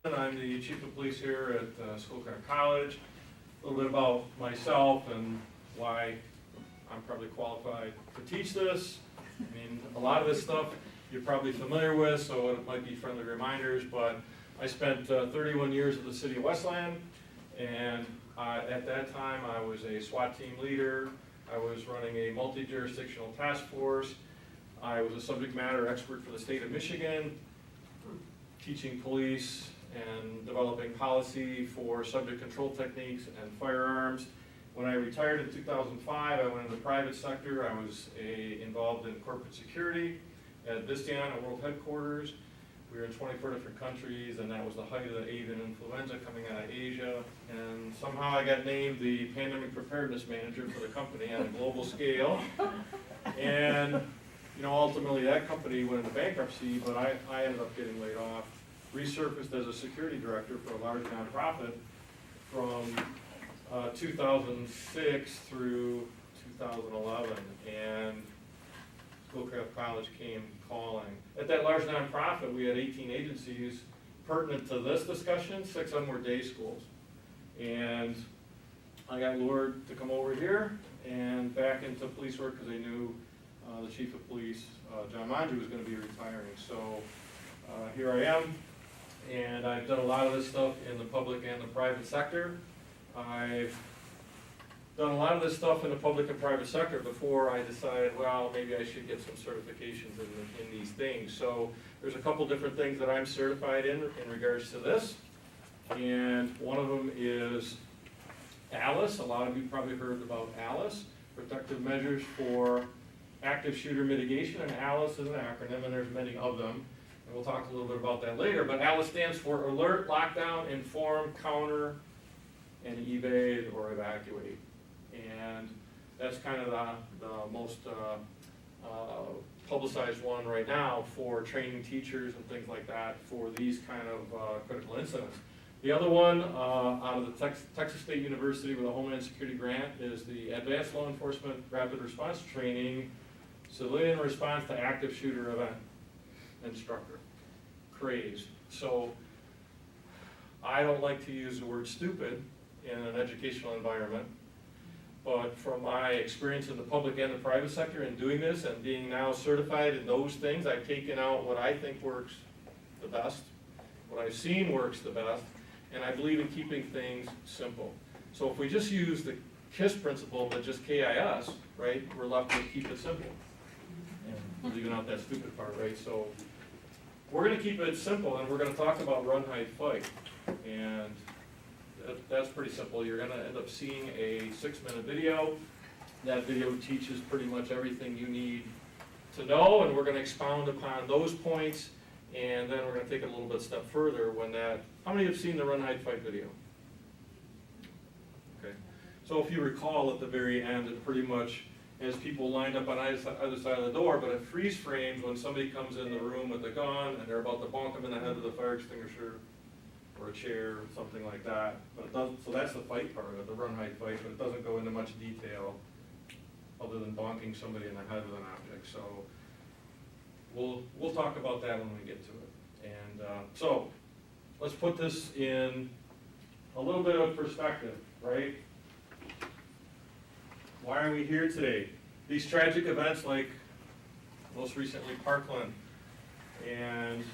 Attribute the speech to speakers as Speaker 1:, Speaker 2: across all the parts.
Speaker 1: I'm the chief of police here at Schoolcraft College. A little bit about myself and why I'm probably qualified to teach this. I mean, a lot of this stuff you're probably familiar with, so it might be friendly reminders, but I spent 31 years at the city of Westland, and at that time I was a SWAT team leader. I was running a multi-jurisdictional task force. I was a subject matter expert for the state of Michigan, teaching police and developing policy for subject control techniques and firearms. When I retired in 2005, I went into the private sector. I was involved in corporate security at Visteon at world headquarters. We were in 24 different countries, and that was the height of the avian influenza coming out of Asia. And somehow I got named the pandemic preparedness manager for the company on a global scale. And ultimately that company went into bankruptcy, but I ended up getting laid off. Resurfaced as a security director for a large nonprofit from 2006 through 2011, and Schoolcraft College came calling. At that large nonprofit, we had 18 agencies pertinent to this discussion. 6 of them were day schools, and I got lured to come over here and back into police work because I knew the chief of police, John Manju, was going to be retiring. So here I am. And I've done a lot of this stuff in the public and the private sector. I've done a lot of this stuff in the public and private sector before I decided, well, maybe I should get some certifications in these things. So there's a couple different things that I'm certified in regards to this. And one of them is ALICE. A lot of you probably heard about ALICE, Protective Measures for Active Shooter Mitigation. And ALICE is an acronym, and there's many of them. And we'll talk a little bit about that later, but ALICE stands for Alert, Lockdown, Inform, Counter, and Evade or Evacuate. And that's kind of the most publicized one right now for training teachers and things like that for these kind of critical incidents. The other one out of the Texas State University with a Homeland Security grant is the Advanced Law Enforcement Rapid Response Training, Civilian Response to Active Shooter Event instructor, crazed. So I don't like to use the word stupid in an educational environment, but from my experience in the public and the private sector in doing this and being now certified in those things, I've taken out what I think works the best, what I've seen works the best, and I believe in keeping things simple. So if we just use the KISS principle, but just KIS, right, we're left with keep it simple. And we're leaving out that stupid part, right? So we're going to keep it simple, and we're going to talk about run, hide, fight. And that's pretty simple. You're going to end up seeing a 6-minute video. That video teaches pretty much everything you need to know, and we're going to expound upon those points, and then we're going to take it a little bit step further when that... How many have seen the run, hide, fight video? Okay. So if you recall at the very end, it pretty much has people lined up on either side of the door, but it freeze frames when somebody comes in the room with a gun and they're about to bonk them in the head with a fire extinguisher or a chair or something like that. But it doesn't, so that's the fight part of it, the run, hide, fight, but it doesn't go into much detail other than bonking somebody in the head with an object. So we'll talk about that when we get to it. And so let's put this in a little bit of perspective, right? Why are we here today? These tragic events like most recently Parkland and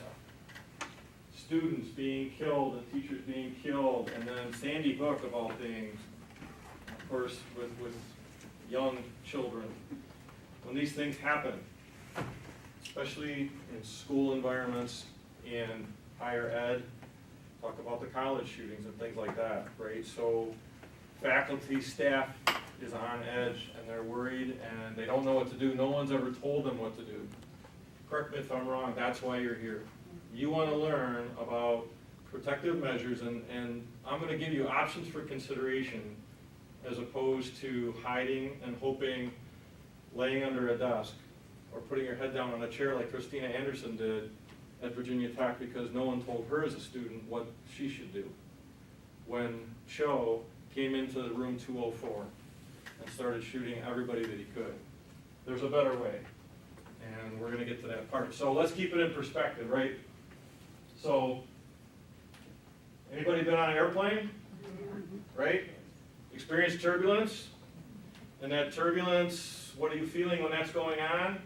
Speaker 1: students being killed and teachers being killed, and then Sandy Hook of all things, of course, with young children. When these things happen, especially in school environments, in higher ed, talk about the college shootings and things like that, right? So faculty, staff is on edge, and they're worried, and they don't know what to do. No one's ever told them what to do. Correct me if I'm wrong, that's why you're here. You want to learn about protective measures, and I'm going to give you options for consideration as opposed to hiding and hoping, laying under a desk, or putting your head down on a chair like Christina Anderson did at Virginia Tech because no one told her as a student what she should do. When Cho came into the room 204 and started shooting everybody that he could. There's a better way, and we're going to get to that part. So let's keep it in perspective, right? So Anybody been on an airplane? Right? Experienced turbulence? And that turbulence, what are you feeling when that's going on?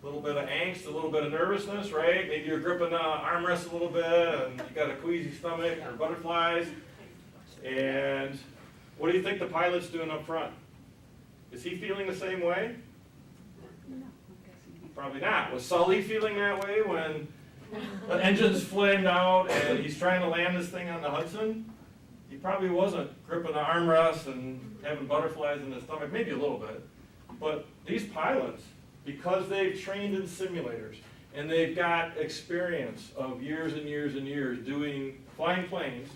Speaker 1: A little bit of angst, a little bit of nervousness, right? Maybe you're gripping the armrest a little bit and you got a queasy stomach or butterflies. And what do you think the pilot's doing up front? Is he feeling the same way? Probably not. Was Sully feeling that way when the engine's flamed out and he's trying to land this thing on the Hudson? He probably wasn't gripping the armrest and having butterflies in his stomach, maybe a little bit. But these pilots, because they've trained in simulators and they've got experience of years and years and years flying planes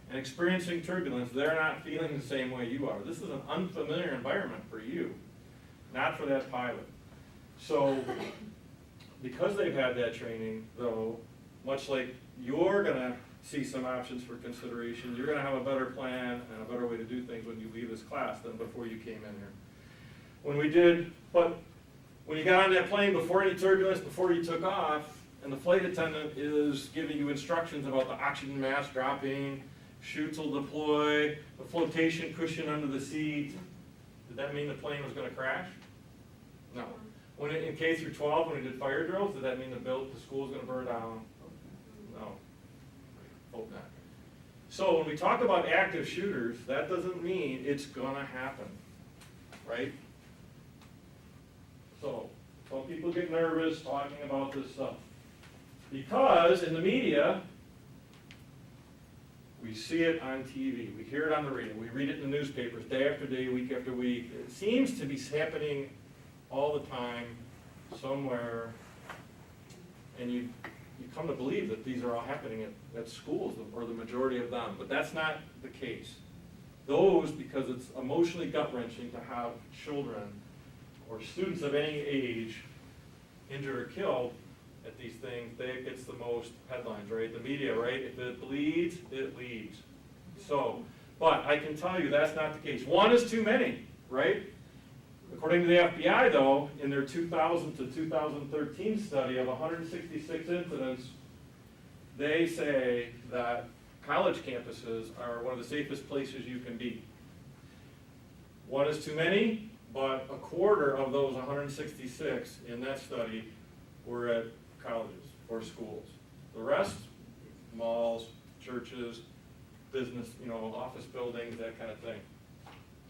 Speaker 1: and experiencing turbulence, they're not feeling the same way you are. This is an unfamiliar environment for you, not for that pilot. So, because they've had that training, though, much like you're going to see some options for consideration, you're going to have a better plan and a better way to do things when you leave this class than before you came in here. When you got on that plane, before any turbulence, before you took off, and the flight attendant is giving you instructions about the oxygen mask dropping, chutes will deploy, the flotation cushion under the seat, did that mean the plane was going to crash? No. In K through 12, when we did fire drills, did that mean the school was going to burn down? No. Hope not. So when we talk about active shooters, that doesn't mean it's going to happen, right? So some people get nervous talking about this stuff because in the media, we see it on TV, we hear it on the radio, we read it in the newspapers day after day, week after week. It seems to be happening all the time, somewhere, and you come to believe that these are all happening at schools, or the majority of them, but that's not the case. Those, because it's emotionally gut-wrenching to have children or students of any age injured or killed at these things, that gets the most headlines, right? The media, right? If it bleeds, it leads. So, but I can tell you that's not the case. One is too many, right? According to the FBI, though, in their 2000 to 2013 study of 166 incidents, they say that college campuses are one of the safest places you can be. One is too many, but a quarter of those 166 in that study were at colleges or schools. The rest, malls, churches, business, office buildings, that kind of thing.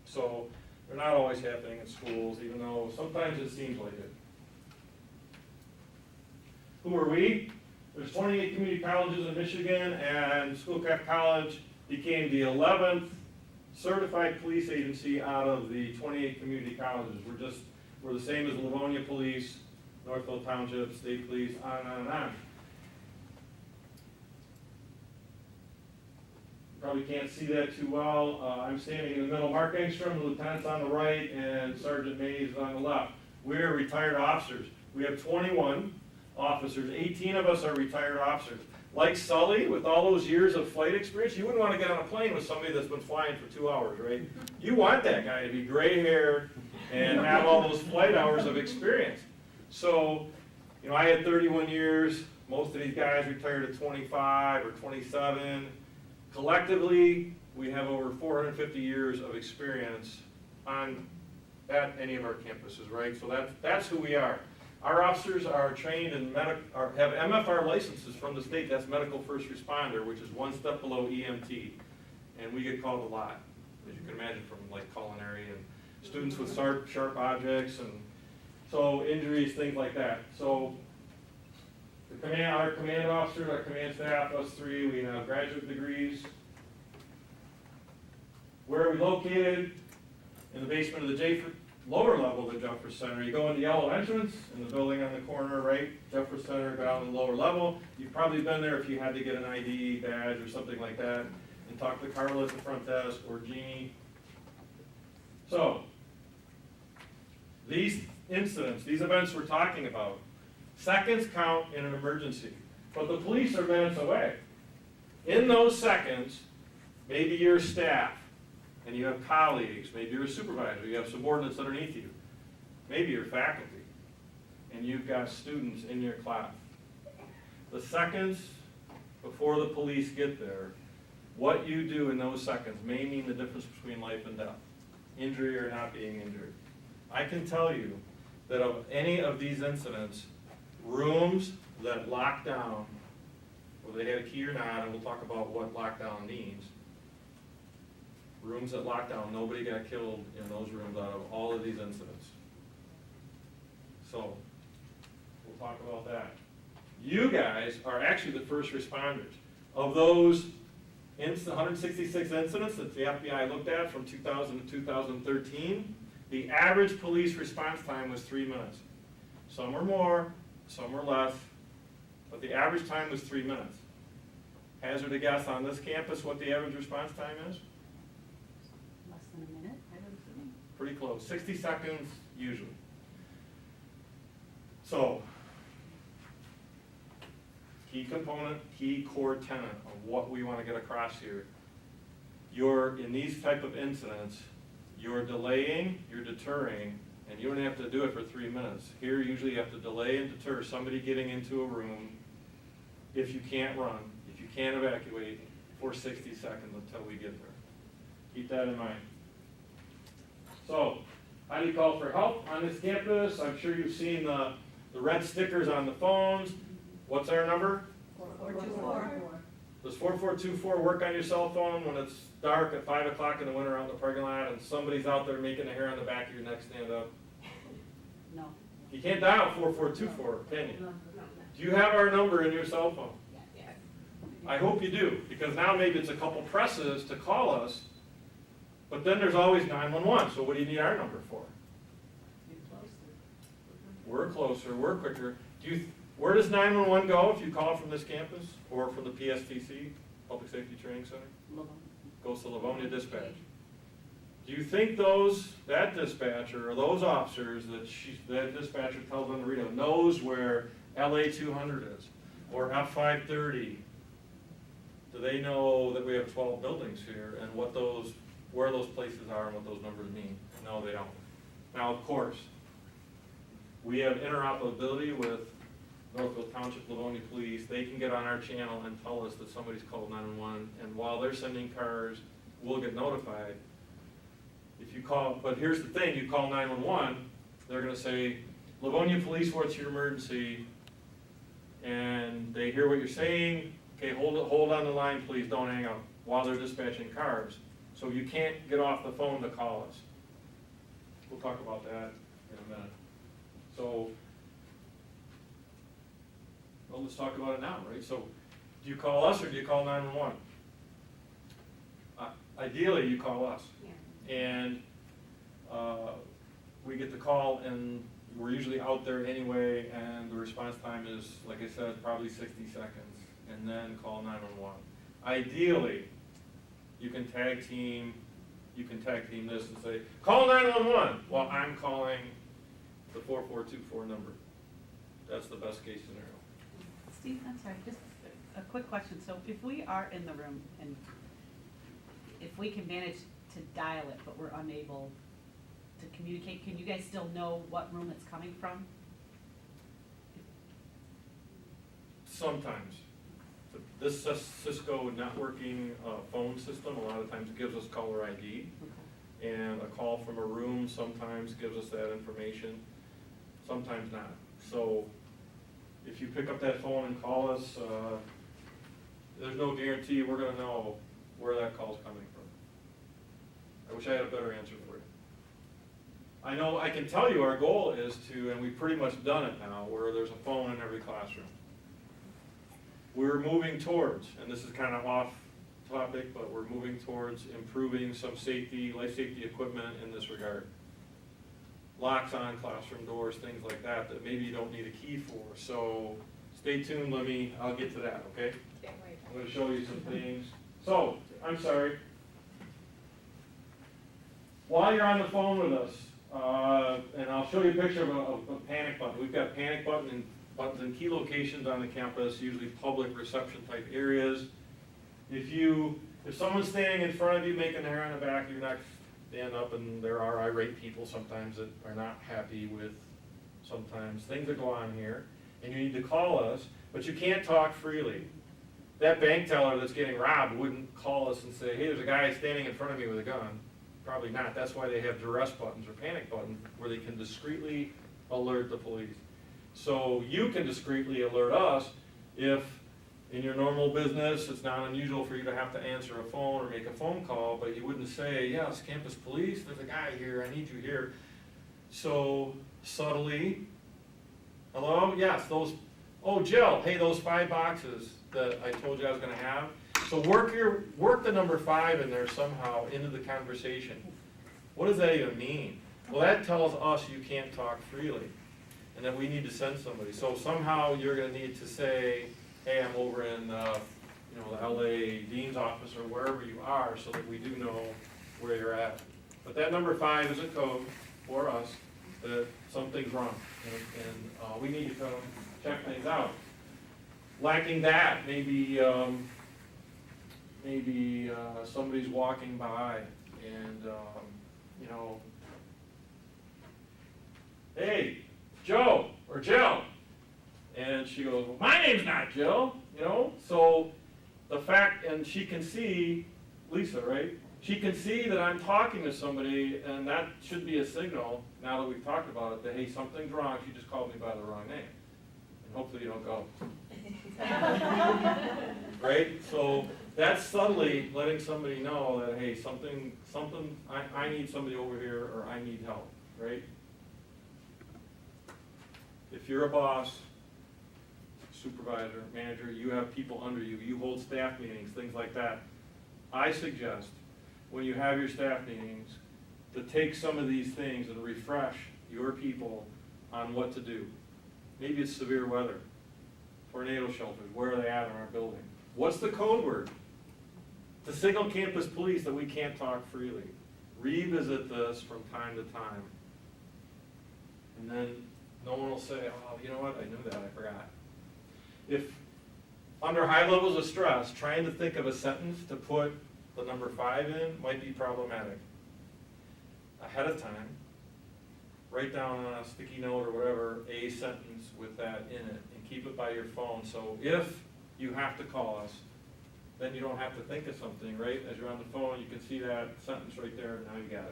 Speaker 1: So they're not always happening in schools, even though sometimes it seems like it. Who are we? There's 28 community colleges in Michigan, and Schoolcraft College became the 11th certified police agency out of the 28 community colleges. We're the same as Livonia Police, Northville Township, State Police, on and on and on. Probably can't see that too well. I'm standing in the middle. Mark Engstrom, the lieutenant's on the right, and Sergeant Mays is on the left. We're retired officers. We have 21 officers. 18 of us are retired officers. Like Sully, with all those years of flight experience, you wouldn't want to get on a plane with somebody that's been flying for 2 hours, right? You want that guy to be gray-haired and have all those flight hours of experience. So, I had 31 years. Most of these guys retired at 25 or 27. Collectively, we have over 450 years of experience at any of our campuses, right? So that's who we are. Our officers are trained in have MFR licenses from the state. That's medical first responder, which is one step below EMT. And we get called a lot, as you can imagine, from like culinary and students with sharp objects, and so injuries, things like that. So our command officers, our command staff, us three, we have graduate degrees. Where are we located? In the basement of the lower level of the Jeffers Center. You go in the yellow entrance in the building on the corner, right? Jeffers Center, go down to the lower level. You've probably been there if you had to get an ID badge or something like that, and talk to Carla at the front desk or Jeannie. So, these incidents, these events we're talking about, seconds count in an emergency, but the police are minutes away. In those seconds, maybe your staff, and you have colleagues, maybe you're a supervisor, you have subordinates underneath you, maybe you're faculty, and you've got students in your class. The seconds before the police get there, what you do in those seconds may mean the difference between life and death, injury or not being injured. I can tell you that of any of these incidents, rooms that locked down, whether they had a key or not, and we'll talk about what lockdown means, rooms that locked down, nobody got killed in those rooms out of all of these incidents. So, we'll talk about that. You guys are actually the first responders. Of those 166 incidents that the FBI looked at from 2000 to 2013, the average police response time was 3 minutes. Some were more, some were less, but the average time was 3 minutes. Hazard a guess on this campus what the average response time is?
Speaker 2: Less than a minute, I would assume.
Speaker 1: Pretty close, 60 seconds usually. So, key component, key core tenet of what we want to get across here. In these type of incidents, you're delaying, you're deterring, and you don't have to do it for 3 minutes. Here, usually you have to delay and deter somebody getting into a room if you can't run, if you can't evacuate, for 60 seconds until we get there. Keep that in mind. So, how do you call for help on this campus? I'm sure you've seen the red stickers on the phones. What's our number?
Speaker 2: 4424.
Speaker 1: Does 4424 work on your cell phone when it's dark at 5 o'clock in the winter out in the parking lot and somebody's out there making the hair on the back of your neck stand up?
Speaker 2: No.
Speaker 1: You can't dial 4424, can you? Do you have our number in your cell phone?
Speaker 2: Yes.
Speaker 1: I hope you do, because now maybe it's a couple presses to call us, but then there's always 911, so what do you need our number for? We're closer, we're quicker. Where does 911 go if you call from this campus or from the PSTC, Public Safety Training Center? Goes to Livonia Dispatch. Do you think that dispatcher or those officers that dispatcher tells on the radio knows where LA 200 is or F530? Do they know that we have 12 buildings here and where those places are and what those numbers mean? No, they don't. Now, of course, we have interoperability with Northville Township Livonia Police. They can get on our channel and tell us that somebody's called 911, and while they're sending cars, we'll get notified. If you call, but here's the thing, you call 911, they're gonna say, Livonia Police, what's your emergency? And they hear what you're saying, okay, hold on the line, please, don't hang up, while they're dispatching cars. So you can't get off the phone to call us. We'll talk about that in a minute. So, well, let's talk about it now, right? So, do you call us or do you call 911? Ideally, you call us. Yeah. And we get the call, and we're usually out there anyway, and the response time is, like I said, probably 60 seconds, and then call 911. Ideally, you can tag team this and say, call 911. Well, I'm calling the 4424 number. That's the best case scenario.
Speaker 2: Steve, I'm sorry, just a quick question. So if we are in the room and if we can manage to dial it, but we're unable to communicate, can you guys still know what room it's coming from?
Speaker 1: Sometimes. This Cisco networking phone system, a lot of times it gives us caller ID. Okay. And a call from a room sometimes gives us that information, sometimes not. So if you pick up that phone and call us, there's no guarantee we're going to know where that call's coming from. I wish I had a better answer for you. I know, I can tell you our goal is to, and we've pretty much done it now, where there's a phone in every classroom. We're moving towards, and this is kind of off topic, but we're moving towards improving some safety, life safety equipment in this regard. Locks on classroom doors, things like that maybe you don't need a key for. So stay tuned, I'll get to that, okay? I'm going to show you some things. So, I'm sorry. While you're on the phone with us, and I'll show you a picture of a panic button. We've got panic buttons in key locations on the campus, usually public reception type areas. If someone's standing in front of you making the hair on the back of your neck stand up, and there are irate people sometimes that are not happy with sometimes things that go on here, and you need to call us, but you can't talk freely. that bank teller that's getting robbed wouldn't call us and say, hey, there's a guy standing in front of me with a gun. Probably not. That's why they have duress buttons or panic buttons, where they can discreetly alert the police. So you can discreetly alert us if in your normal business, it's not unusual for you to have to answer a phone or make a phone call, but you wouldn't say, yes, campus police, there's a guy here, I need you here. So subtly, hello, yes, those, oh, Jill, hey, those 5 boxes that I told you I was gonna have. So work the number 5 in there somehow into the conversation. What does that even mean? Well, that tells us you can't talk freely, and that we need to send somebody. So somehow you're gonna need to say, hey, I'm over in, the LA Dean's office or wherever you are, so that we do know where you're at. But that number 5 is a code for us that something's wrong, and we need to come check things out. Lacking that, maybe somebody's walking by and, hey, Joe or Jill. And she goes, well, my name's not Jill, so the fact, and she can see, Lisa, right? She can see that I'm talking to somebody, and that should be a signal, now that we've talked about it, that, hey, something's wrong, she just called me by the wrong name. And hopefully you don't go. Right? So that's subtly letting somebody know that, hey, I need somebody over here, or I need help, right? If you're a boss, supervisor, manager, you have people under you, you hold staff meetings, things like that. I suggest, when you have your staff meetings, to take some of these things and refresh your people on what to do. Maybe it's severe weather, tornado shelters, where are they at in our building? What's the code word? To signal campus police that we can't talk freely. Revisit this from time to time. And then no one will say, oh, you know what, I knew that, I forgot. If under high levels of stress, trying to think of a sentence to put the number 5 in might be problematic. Ahead of time, write down on a sticky note or whatever a sentence with that in it, and keep it by your phone. So if you have to call us, then you don't have to think of something, right? As you're on the phone, you can see that sentence right there, and now you got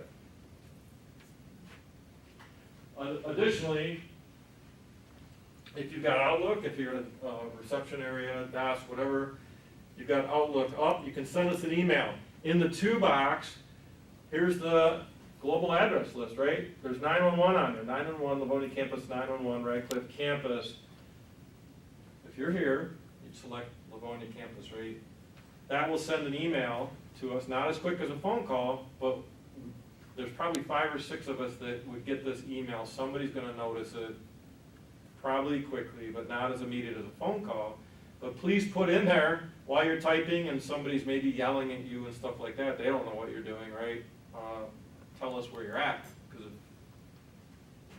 Speaker 1: it. Additionally, if you've got Outlook, if you're in a reception area, desk, whatever, you've got Outlook up, you can send us an email. In the to box, here's the global address list, right? There's 911 on there, 911 Livonia Campus, 911 Radcliffe Campus. If you're here, you select Livonia Campus, right? That will send an email to us, not as quick as a phone call, but there's probably 5 or 6 of us that would get this email. Somebody's gonna notice it, probably quickly, but not as immediate as a phone call. But please put in there while you're typing and somebody's maybe yelling at you and stuff like that, they don't know what you're doing, right? Tell us where you're at, because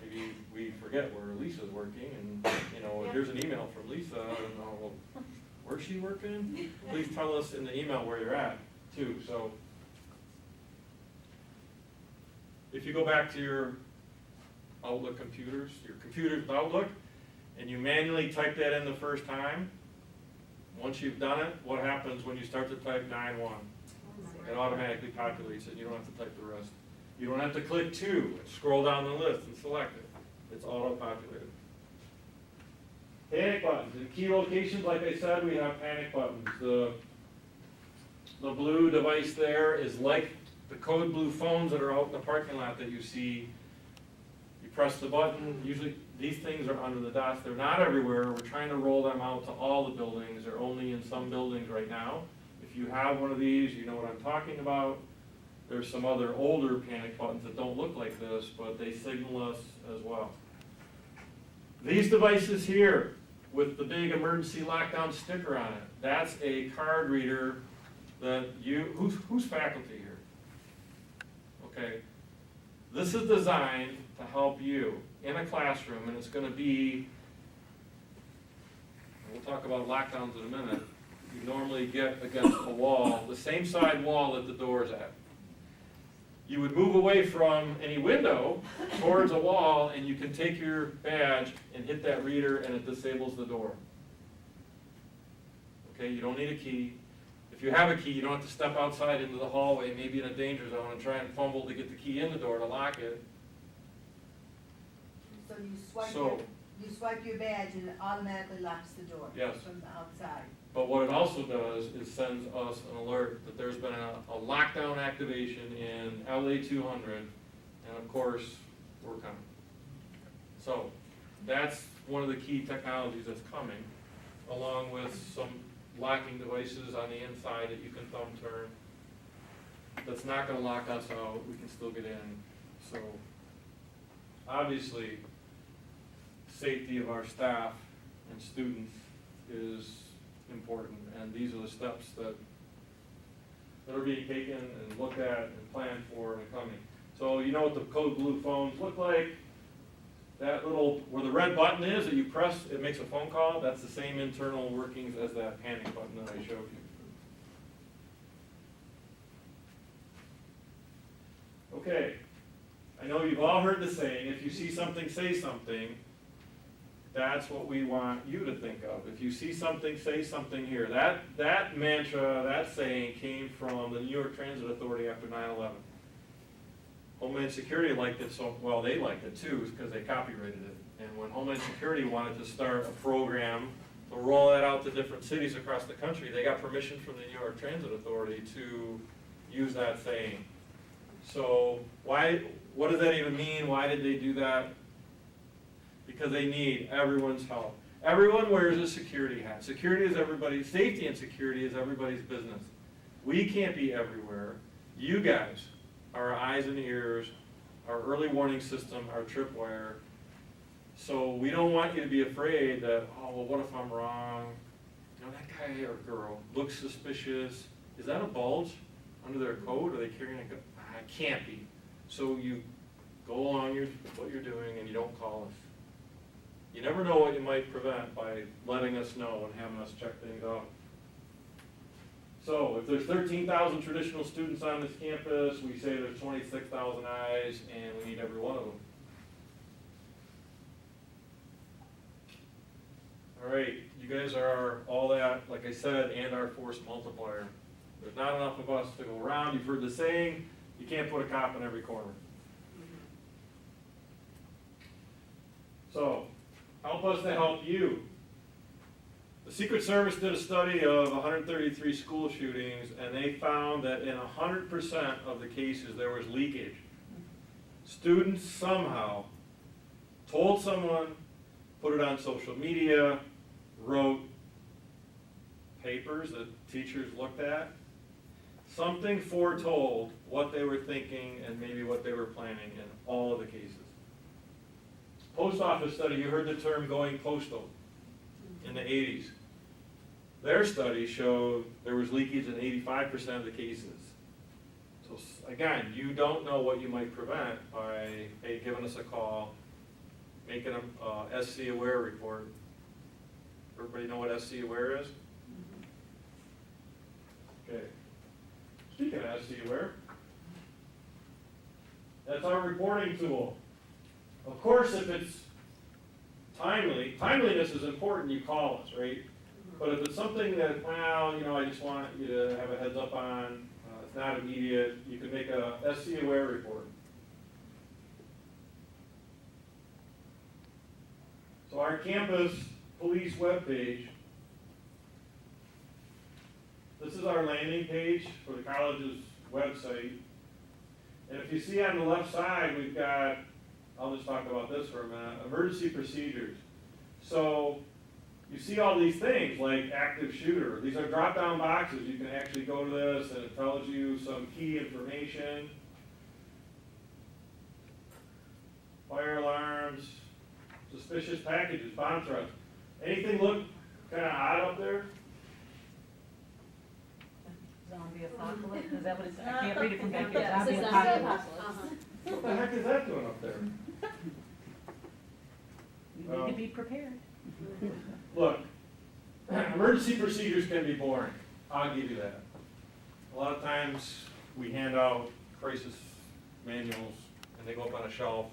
Speaker 1: maybe we forget where Lisa's working, and here's an email from Lisa, and well, where's she working? Please tell us in the email where you're at, too. So if you go back to your Outlook computers, your computers with Outlook, and you manually type that in the first time, once you've done it, what happens when you start to type 911? It automatically populates it, you don't have to type the rest. You don't have to click 2, scroll down the list and select it. It's auto-populated. Panic buttons. In key locations, like I said, we have panic buttons. The blue device there is like the code blue phones that are out in the parking lot that you see. You press the button, usually these things are under the desk. They're not everywhere. We're trying to roll them out to all the buildings. They're only in some buildings right now. If you have one of these, you know what I'm talking about. There's some other older panic buttons that don't look like this, but they signal us as well. These devices here with the big emergency lockdown sticker on it, that's a card reader that who's faculty here? Okay. This is designed to help you in a classroom, and it's going to be, we'll talk about lockdowns in a minute, you normally get against a wall, the same side wall that the door is at. You would move away from any window towards a wall, and you can take your badge and hit that reader, and it disables the door. okay? You don't need a key. If you have a key, you don't have to step outside into the hallway, maybe in a danger zone, and try and fumble to get the key in the door to lock it.
Speaker 3: So
Speaker 1: So-
Speaker 3: you swipe your badge and it automatically locks the door?
Speaker 1: Yes.
Speaker 3: From the outside?
Speaker 1: But what it also does is sends us an alert that there's been a lockdown activation in LA 200, and of course, we're coming. So, that's one of the key technologies that's coming, along with some locking devices on the inside that you can thumb turn. That's not gonna lock us out, we can still get in. So, obviously, safety of our staff and students is important, and these are the steps that are being taken and looked at and planned for and coming. So you know what the code blue phones look like? That little, where the red button is that you press, it makes a phone call, that's the same internal workings as that panic button that I showed you. Okay, I know you've all heard the saying, if you see something, say something. That's what we want you to think of. If you see something, say something here. That mantra, that saying came from the New York Transit Authority after 9/11. Homeland Security liked it so, well, they liked it too, because they copyrighted it. And when Homeland Security wanted to start a program to roll that out to different cities across the country, they got permission from the New York Transit Authority to use that saying. So what does that even mean? Why did they do that? Because they need everyone's help. Everyone wears a security hat. Security is everybody's, safety and security is everybody's business. We can't be everywhere. You guys are our eyes and ears, our early warning system, our tripwire. So we don't want you to be afraid that, oh, well, what if I'm wrong? You know, that guy or girl looks suspicious. Is that a bulge under their coat? Are they carrying a gun? It can't be. So you go along what you're doing and you don't call us. You never know what you might prevent by letting us know and having us check things out. So if there's 13,000 traditional students on this campus, we say there's 26,000 eyes, and we need every one of them. All right, you guys are all that, like I said, and our force multiplier. There's not enough of us to go around. You've heard the saying, you can't put a cop in every corner. So, help us to help you. The Secret Service did a study of 133 school shootings, and they found that in 100% of the cases there was leakage. Students somehow told someone, put it on social media, wrote papers that teachers looked at. Something foretold what they were thinking and maybe what they were planning in all of the cases. Post office study, you heard the term going postal in the 80s. Their study showed there was leakage in 85% of the cases. So again, you don't know what you might prevent by, hey, giving us a call, making a SC Aware report. Everybody know what SC Aware is? Okay. Speaking of SC Aware, that's our reporting tool. Of course, if it's timely, timeliness is important, you call us, right? But if it's something that, well, you know, I just want you to have a heads up on, it's not immediate, you can make a SC Aware report. So our campus police webpage, this is our landing page for the college's website. And if you see on the left side, we've got, I'll just talk about this for a minute, emergency procedures. So you see all these things like active shooter. These are drop-down boxes. You can actually go to this and it tells you some key information. Fire alarms, suspicious packages, bomb threats. Anything look kind of odd up there?
Speaker 2: Zombie apocalypse, is that what it's, I can't read it from back
Speaker 4: Yeah,
Speaker 2: here.
Speaker 4: it
Speaker 2: Zombie
Speaker 4: says
Speaker 2: apocalypse.
Speaker 1: What the heck is that doing up there?
Speaker 2: You need to be prepared.
Speaker 1: Look, emergency procedures can be boring. I'll give you that. A lot of times we hand out crisis manuals and they go up on a shelf.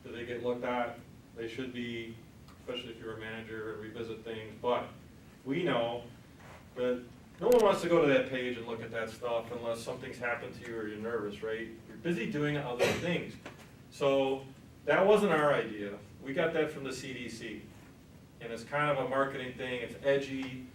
Speaker 1: Do they get looked at? They should be, especially if you're a manager and revisit things. But we know But no one wants to go to that page and look at that stuff unless something's happened to you or you're nervous, right? You're busy doing other things. So that wasn't our idea. We got that from the CDC. And it's kind of a marketing thing, it's edgy.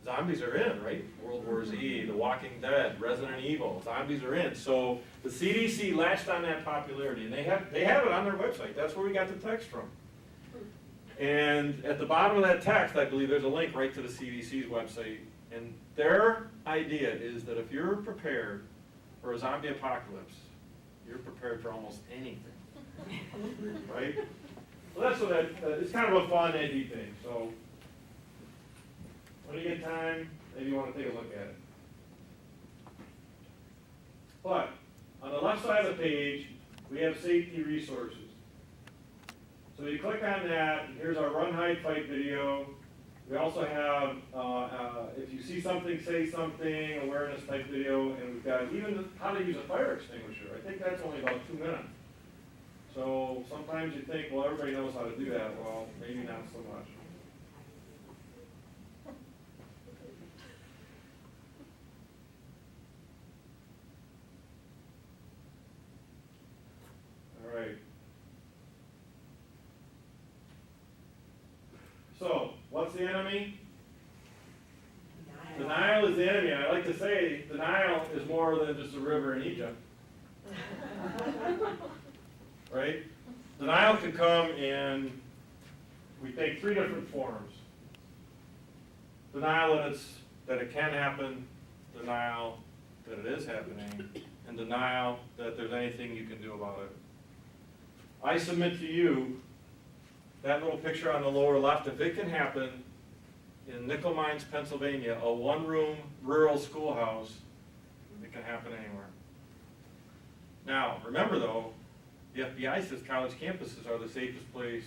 Speaker 1: Zombies are in, right? World War Z, The Walking Dead, Resident Evil, zombies are in. So the CDC latched on that popularity, and they have it on their website. That's where we got the text from. And at the bottom of that text, I believe there's a link right to the CDC's website. And their idea is that if you're prepared for a zombie apocalypse, you're prepared for almost anything, right? So that's what it's kind of a fun, edgy thing. So when you get time, maybe you want to take a look at it. But on the left side of the page, we have safety resources. So you click on that, and here's our run, hide, fight video. We also have, if you see something, say something, awareness type video, and we've got even how to use a fire extinguisher. I think that's only about 2 minutes. So sometimes you think, well, everybody knows how to do that. Well, maybe not so much. All right. So, what's the enemy? Denial is the enemy. I like to say denial is more than just a river in Egypt. Right? Denial can come in, we take 3 different forms. Denial that it can happen, denial that it is happening, and denial that there's anything you can do about it. I submit to you that little picture on the lower left, if it can happen in Nickel Mines, Pennsylvania, a 1-room rural schoolhouse, it can happen anywhere. Now, remember though, the FBI says college campuses are the safest place,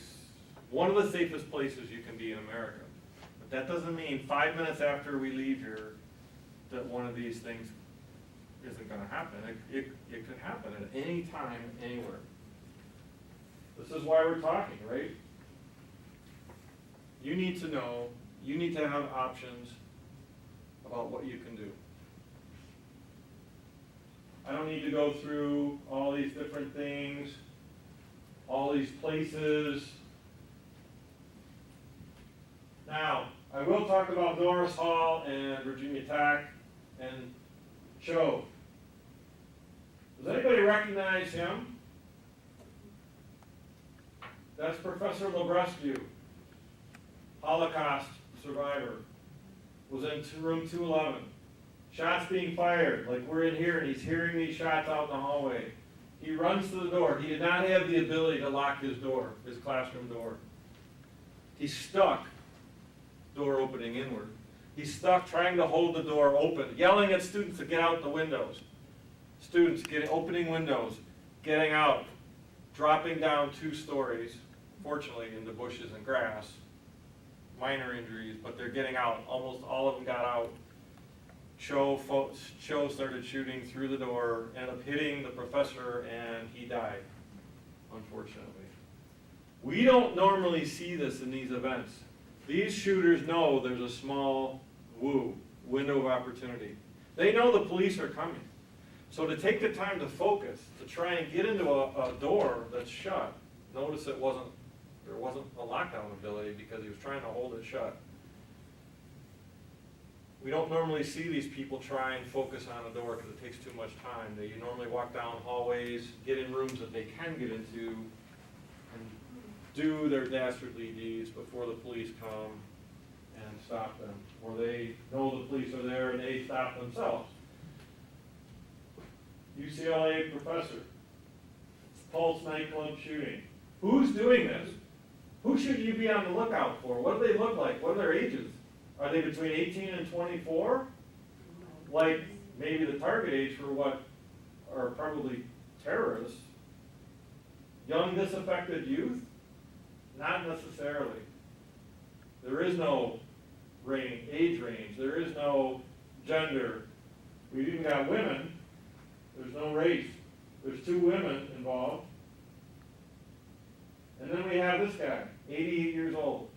Speaker 1: one of the safest places you can be in America. But that doesn't mean 5 minutes after we leave here that one of these things isn't going to happen. It could happen at any time, anywhere. This is why we're talking, right? You need to know, you need to have options about what you can do. I don't need to go through all these different things, all these places. Now, I will talk about Norris Hall and Virginia Tech and Cho. Does anybody recognize him? That's Professor Labrescu, Holocaust survivor, was in room 211. Shots being fired, like we're in here, and he's hearing these shots out in the hallway. He runs to the door. He did not have the ability to lock his door, his classroom door. He's stuck, door opening inward. He's stuck trying to hold the door open, yelling at students to get out the windows. Students opening windows, getting out, dropping down 2 stories, fortunately into bushes and grass. Minor injuries, but they're getting out. Almost all of them got out. Cho started shooting through the door, ended up hitting the professor, and he died, unfortunately. We don't normally see this in these events. These shooters know there's a small window of opportunity. They know the police are coming. So to take the time to focus, to try and get into a door that's shut, notice there wasn't a lockdown ability because he was trying to hold it shut. We don't normally see these people try and focus on a door because it takes too much time. They normally walk down hallways, get in rooms that they can get into, and do their dastardly deeds before the police come and stop them. Or they know the police are there and they stop themselves. UCLA professor, Pulse nightclub shooting. Who's doing this? Who should you be on the lookout for? What do they look like? What are their ages? Are they between 18 and 24? Like maybe the target age for what are probably terrorists. Young disaffected youth? Not necessarily. There is no age range. There is no gender. We've even got women. There's no race. There's 2 women involved. And then we have this guy, 88 years old.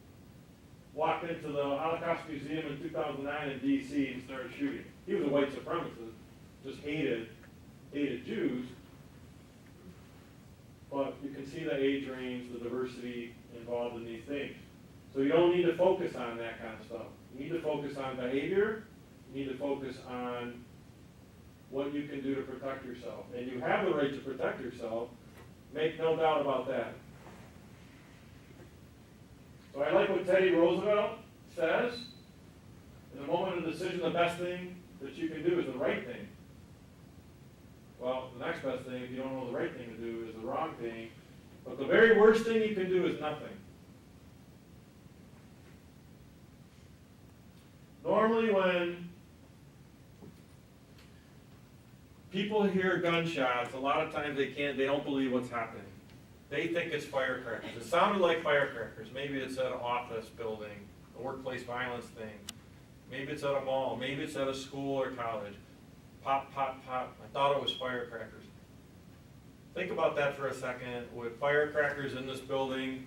Speaker 1: walked into the Holocaust Museum in 2009 in DC and started shooting. He was a white supremacist, just hated Jews. But you can see the age range, the diversity involved in these things. So you don't need to focus on that kind of stuff. You need to focus on behavior. You need to focus on what you can do to protect yourself. And you have the right to protect yourself. Make no doubt about that. So I like what Teddy Roosevelt says. In the moment of decision, the best thing that you can do is the right thing. Well, the next best thing, if you don't know the right thing to do, is the wrong thing. But the very worst thing you can do is nothing. Normally when people hear gunshots, a lot of times they don't believe what's happening. They think it's firecrackers. It sounded like firecrackers. Maybe it's at an office building, a workplace violence thing. Maybe it's at a mall. Maybe it's at a school or college. Pop, pop, pop. I thought it was firecrackers. Think about that for a second. Would firecrackers in this building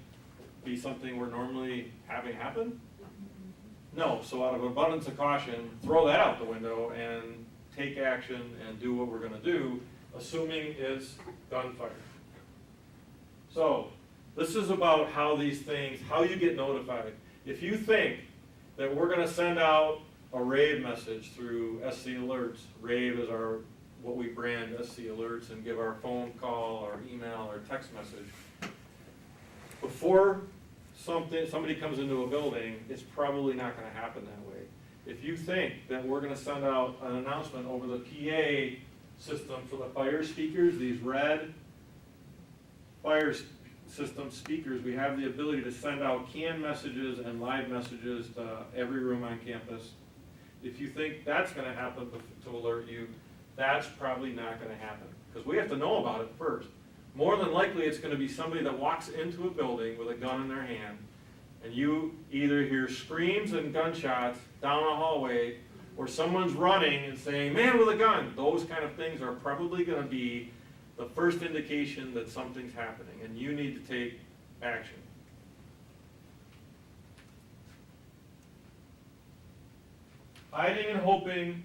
Speaker 1: be something we're normally having happen? No. So out of abundance of caution, throw that out the window and take action and do what we're going to do, assuming it's gunfire. So this is about how these things, how you get notified. If you think that we're going to send out a rave message through SC Alerts, rave is what we brand SC Alerts, and give our phone call or email or text message. Before somebody comes into a building, it's probably not going to happen that way. If you think that we're going to send out an announcement over the PA system for the fire speakers, these red fire system speakers, we have the ability to send out canned messages and live messages to every room on campus. If you think that's going to happen to alert you, that's probably not going to happen, because we have to know about it first. More than likely, it's going to be somebody that walks into a building with a gun in their hand, and you either hear screams and gunshots down a hallway, or someone's running and saying, "Man with a gun." Those kind of things are probably going to be the first indication that something's happening, and you need to take action. Hiding and hoping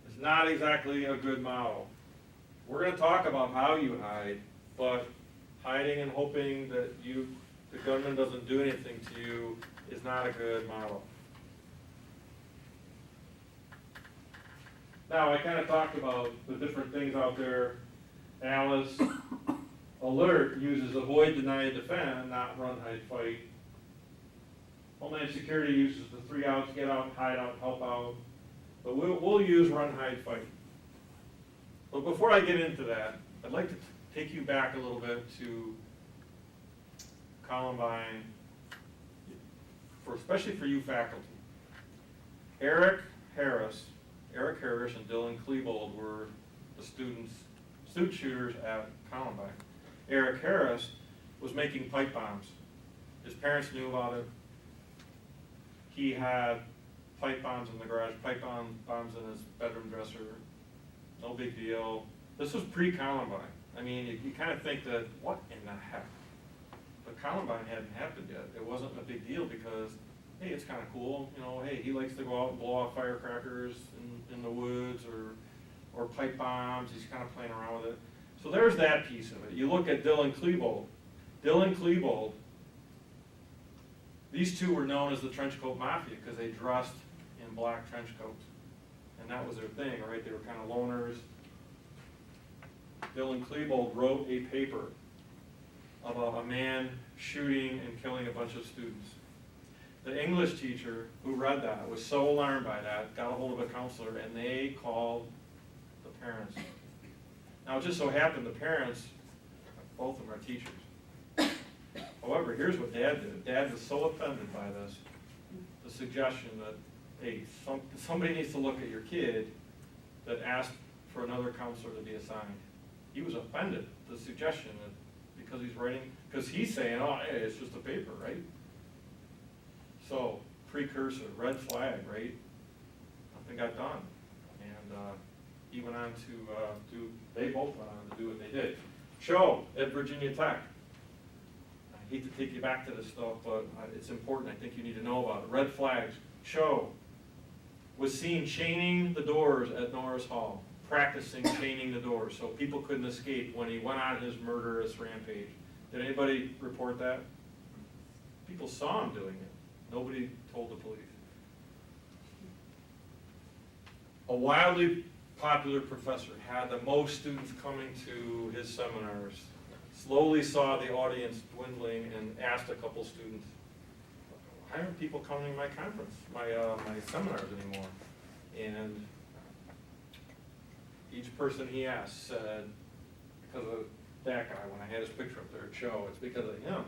Speaker 1: is not exactly a good model. We're going to talk about how you hide, but hiding and hoping that the gunman doesn't do anything to you is not a good model. Now, I kind of talked about the different things out there. Alice Alert uses avoid, deny, defend, not run, hide, fight. Homeland Security uses the 3 outs: get out, hide out, help out. But we'll use run, hide, fight. But before I get into that, I'd like to take you back a little bit to Columbine, especially for you faculty. Eric Harris and Dylan Klebold were the student shooters at Columbine. Eric Harris was making pipe bombs. His parents knew about it. He had pipe bombs in the garage, pipe bombs in his bedroom dresser. No big deal. This was pre-Columbine. I mean, you kind of think that, what in the heck? But Columbine hadn't happened yet. It wasn't a big deal because, hey, it's kind of cool. You know, hey, he likes to go out and blow off firecrackers in the woods or pipe bombs. He's kind of playing around with it. So there's that piece of it. You look at Dylan Klebold. Dylan Klebold, these two were known as the trench coat mafia because they dressed in black trench coats. And that was their thing, right? They were kind of loners. Dylan Klebold wrote a paper about a man shooting and killing a bunch of students. The English teacher who read that was so alarmed by that, got a hold of a counselor, and they called the parents. Now, it just so happened the parents, both of them are teachers. However, here's what Dad did. Dad was so offended by this, the suggestion that, hey, somebody needs to look at your kid, that asked for another counselor to be assigned. He was offended, the suggestion that because he's writing, because he's saying, oh, hey, it's just a paper, right? So, precursor, red flag, right? Nothing got done. And he went on to they both went on to do what they did. Cho at Virginia Tech. hate to take you back to this stuff, but it's important, I think you need to know about it. Red flags. Cho was seen chaining the doors at Norris Hall, practicing chaining the doors so people couldn't escape when he went on his murderous rampage. Did anybody report that? People saw him doing it. Nobody told the police. A wildly popular professor had the most students coming to his seminars. Slowly saw the audience dwindling and asked a couple students, why aren't people coming to my conference, my seminars anymore? And each person he asked said, because of that guy, when I had his picture up there at show, it's because of him.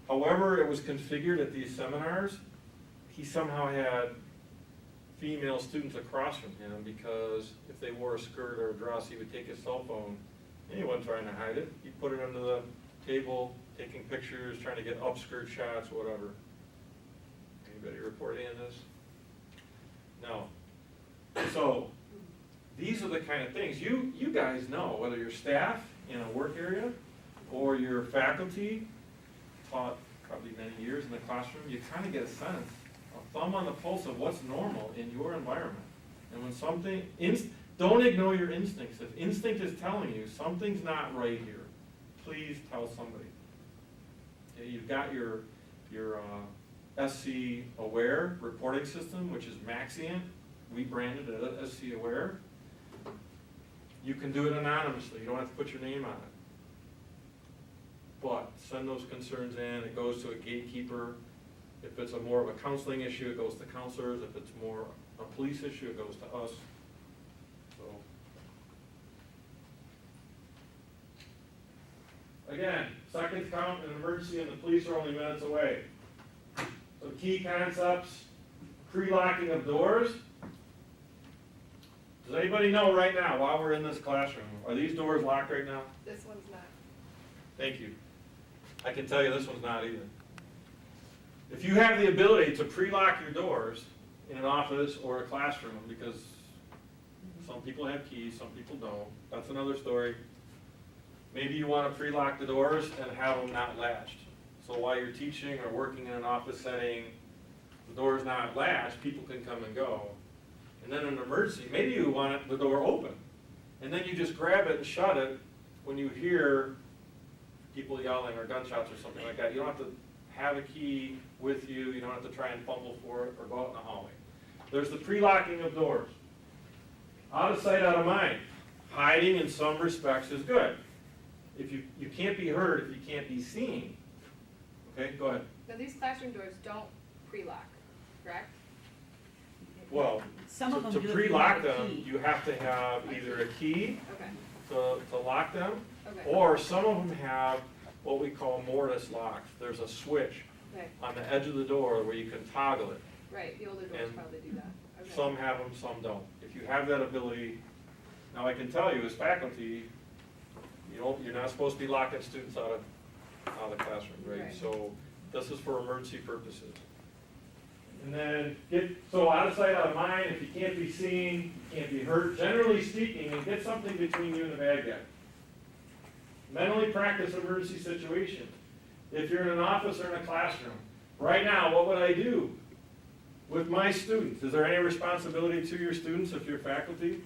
Speaker 1: However it was configured at these seminars, he somehow had female students across from him, because if they wore a skirt or a dress, he would take his cell phone, and he wasn't trying to hide it. He'd put it under the table, taking pictures, trying to get upskirt shots, whatever. Anybody report any of this? No. So, these are the kind of things, you guys know, whether you're staff in a work area, or your faculty, taught probably many years in the classroom, you kind of get a sense, a thumb on the pulse of what's normal in your environment. And when something, don't ignore your instincts. If instinct is telling you something's not right here, please tell somebody. Okay, you've got your SC Aware reporting system, which is Maxient. We branded it as SC Aware. You can do it anonymously. You don't have to put your name on it. But send those concerns in. It goes to a gatekeeper. If it's more of a counseling issue, it goes to counselors. If it's more a police issue, it goes to us. So, again, seconds count in an emergency and the police are only minutes away. So key concepts, pre-locking of doors. Does anybody know right now, while we're in this classroom, are these doors locked right now?
Speaker 4: This one's not.
Speaker 1: Thank you. I can tell you this one's not either. If you have the ability to pre-lock your doors in an office or a classroom, because some people have keys, some people don't, that's another story. Maybe you want to pre-lock the doors and have them not latched. So while you're teaching or working in an office setting, the door's not latched, people can come and go. And then in an emergency, maybe you want the door open. And then you just grab it and shut it when you hear people yelling or gunshots or something like that. You don't have to have a key with you. You don't have to try and fumble for it or go out in the hallway. There's the pre-locking of doors. Out of sight, out of mind. Hiding in some respects is good. If you can't be heard, if you can't be seen. Okay, go ahead.
Speaker 4: Now, these classroom doors don't pre-lock, correct?
Speaker 1: Well,
Speaker 2: Some of them
Speaker 1: to
Speaker 2: do if you
Speaker 1: pre-lock
Speaker 2: have a
Speaker 1: them,
Speaker 2: key.
Speaker 1: you have to have either a key
Speaker 4: Okay,
Speaker 1: to lock them,
Speaker 4: okay,
Speaker 1: or some of them have what we call mortise locks. There's a switch
Speaker 4: okay,
Speaker 1: on the edge of the door where you can toggle it.
Speaker 4: right, the older doors
Speaker 1: And
Speaker 4: probably do that, okay.
Speaker 1: Some have them, some don't. If you have that ability, now I can tell you as faculty, you're not supposed to be locking students out of the classroom, right?
Speaker 4: Right.
Speaker 1: So this is for emergency purposes. And then so out of sight, out of mind. If you can't be seen, you can't be heard, generally speaking, and get something between you and the bad guy. Mentally practice emergency situations. If you're in an office or in a classroom, right now, what would I do with my students? Is there any responsibility to your students if you're faculty?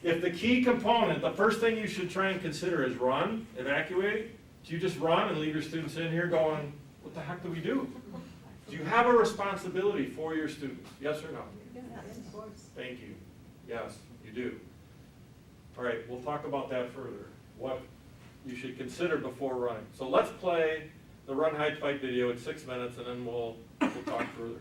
Speaker 1: If the key component, the first thing you should try and consider is run, evacuate. Do you just run and leave your students in here going, what the heck do we do? Do you have a responsibility for your students? Yes or no?
Speaker 4: Yeah,
Speaker 3: Of course.
Speaker 1: Thank you. Yes, you do. All right, we'll talk about that further. What you should consider before running. So let's play the run, hide, fight video at 6 minutes, and then we'll talk further.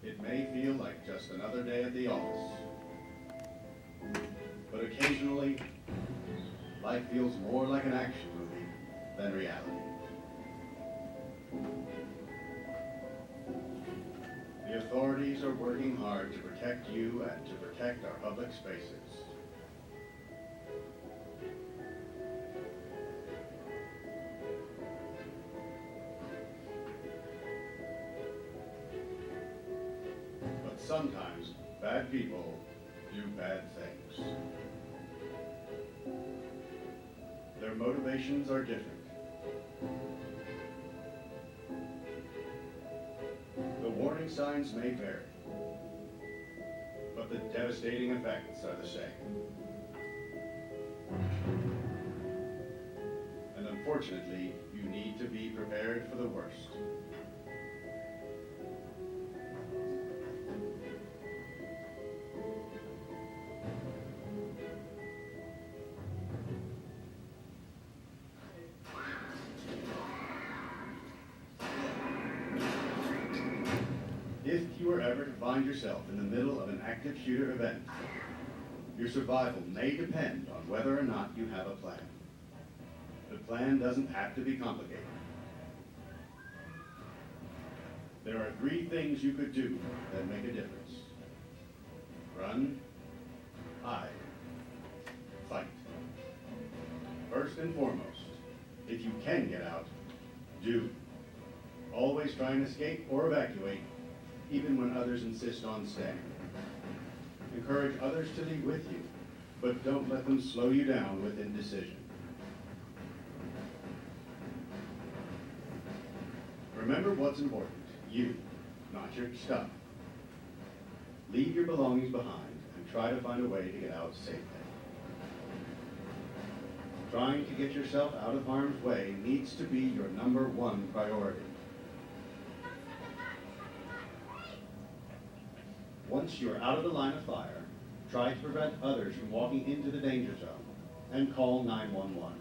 Speaker 5: It may feel like just another day at the office, but occasionally, life feels more like an action movie than reality. The authorities are working hard to protect you and to protect our public spaces. But sometimes bad people do bad things. Their motivations are different. The warning signs may vary, but the devastating effects are the same. And unfortunately, you need to be prepared for the worst. If you were ever to find yourself in the middle of an active shooter event, your survival may depend on whether or not you have a plan. The plan doesn't have to be complicated. There are 3 things you could do that make a difference. Run, hide, fight. First and foremost, if you can get out, do. Always try and escape or evacuate, even when others insist on staying. Encourage others to leave with you, but don't let them slow you down with indecision. Remember what's important, you, not your stuff. Leave your belongings behind and try to find a way to get out safely. Trying to get yourself out of harm's way needs to be your #1 priority. Once you are out of the line of fire, try to prevent others from walking into the danger zone and call 911.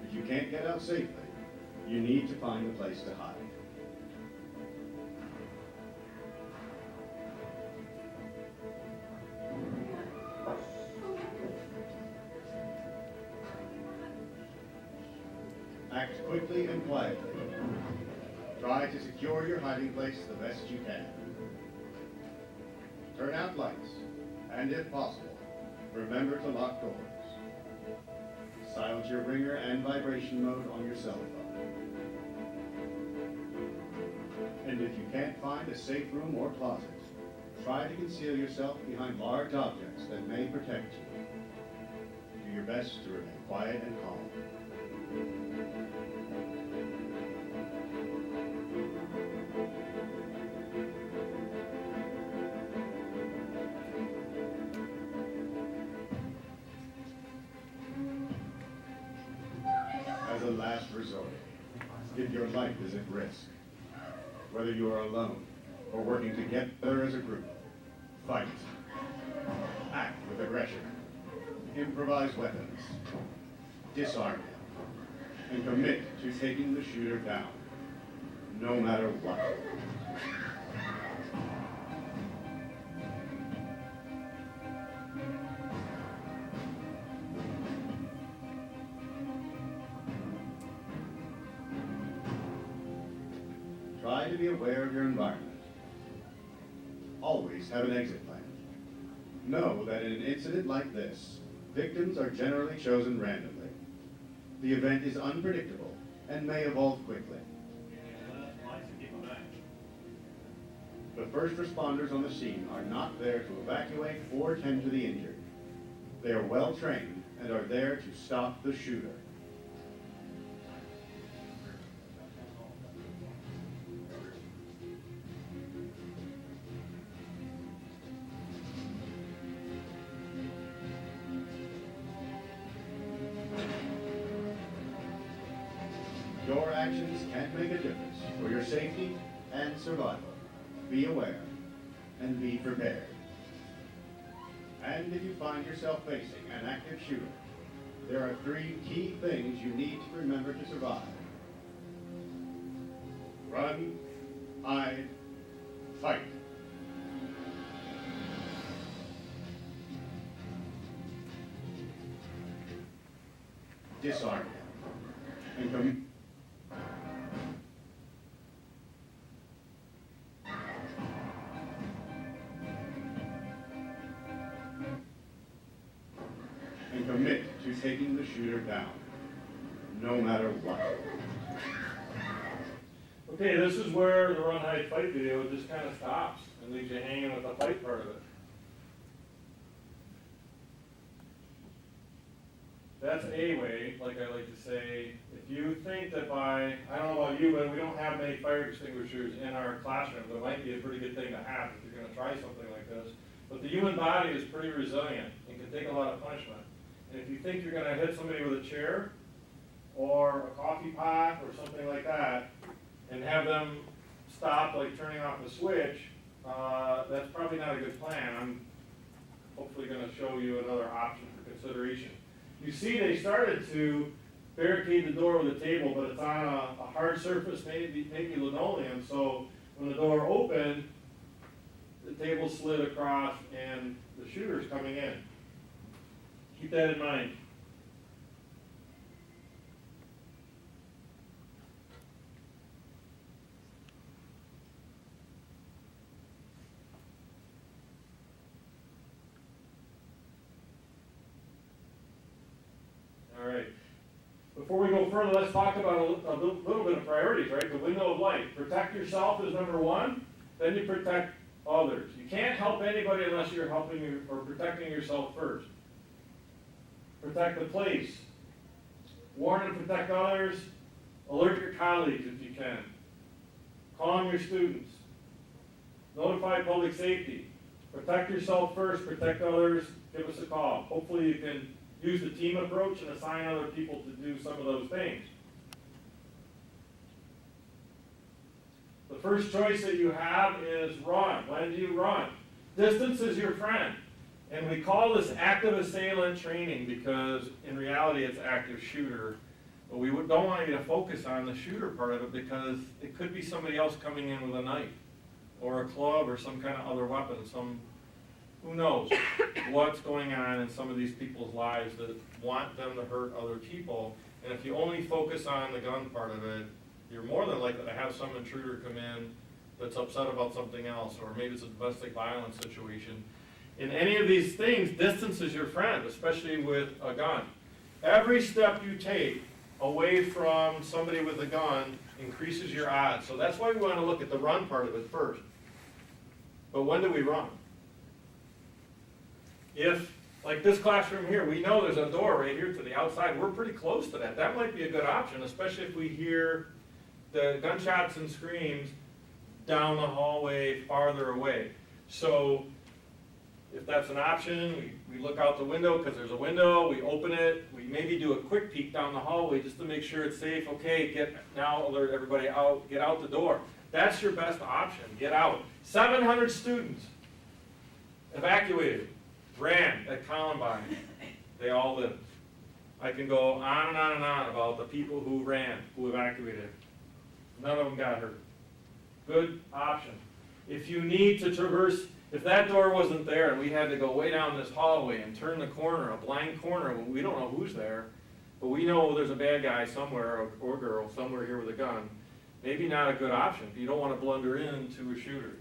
Speaker 5: If you can't get out safely, you need to find a place to hide. Act quickly and quietly. Try to secure your hiding place the best you can. Turn out lights, and if possible, remember to lock doors. Silence your ringer and vibration mode on your cell phone. And if you can't find a safe room or closet, try to conceal yourself behind large objects that may protect you. Do your best to remain quiet and calm. As a last resort, if your life is at risk, whether you are alone or working together as a group, fight. Act with aggression. Improvise weapons. Disarm him. And commit to taking the shooter down, no matter what. Try to be aware of your environment. Always have an exit plan. Know that in an incident like this, victims are generally chosen randomly. The event is unpredictable and may evolve quickly. The first responders on the scene are not there to evacuate or tend to the injured. They are well trained and are there to stop the shooter. Your actions can make a difference for your safety and survival. Be aware and be prepared. And if you find yourself facing an active shooter, there are 3 key things you need to remember to survive Run, hide, fight. Disarm. And commit to taking the shooter down, no matter what.
Speaker 1: Okay, this is where the run, hide, fight video just kind of stops and leaves you hanging with the fight part of it. That's a way, like I like to say, if you think that by, I don't know about you, but we don't have many fire extinguishers in our classrooms, it might be a pretty good thing to have if you're gonna try something like this. But the human body is pretty resilient and can take a lot of punishment. And if you think you're gonna hit somebody with a chair or a coffee pot or something like that, and have them stop, like turning off the switch, that's probably not a good plan. I'm hopefully gonna show you another option for consideration. You see, they started to barricade the door with a table, but it's on a hard surface, maybe linoleum, so when the door opened, the table slid across and the shooter's coming in. Keep that in mind. All right. Before we go further, let's talk about a little bit of priorities, right? The window of light. Protect yourself is number one, then you protect others. You can't help anybody unless you're helping or protecting yourself first. Protect the place. Warn and protect others. Alert your colleagues if you can. Calm your students. Notify public safety. Protect yourself first, protect others, give us a call. Hopefully you can use the team approach and assign other people to do some of those things. The first choice that you have is run. When do you run? Distance is your friend. And we call this active assailant training because in reality it's active shooter. But we don't want you to focus on the shooter part of it because it could be somebody else coming in with a knife or a club or some kind of other weapon. Who knows what's going on in some of these people's lives that want them to hurt other people. And if you only focus on the gun part of it, you're more than likely to have some intruder come in that's upset about something else, or maybe it's a domestic violence situation. In any of these things, distance is your friend, especially with a gun. Every step you take away from somebody with a gun increases your odds. So that's why we want to look at the run part of it first. But when do we run? If, like this classroom here, we know there's a door right here to the outside, we're pretty close to that. That might be a good option, especially if we hear the gunshots and screams down the hallway farther away. So if that's an option, we look out the window because there's a window, we open it, we maybe do a quick peek down the hallway just to make sure it's safe. Okay, now alert everybody out, get out the door. That's your best option, get out. 700 students evacuated, ran at Columbine. They all lived. I can go on and on and on about the people who ran, who evacuated. None of them got hurt. Good option. If you need to traverse, if that door wasn't there and we had to go way down this hallway and turn the corner, a blind corner, we don't know who's there, but we know there's a bad guy somewhere or girl somewhere here with a gun, maybe not a good option. You don't want to blunder into a shooter.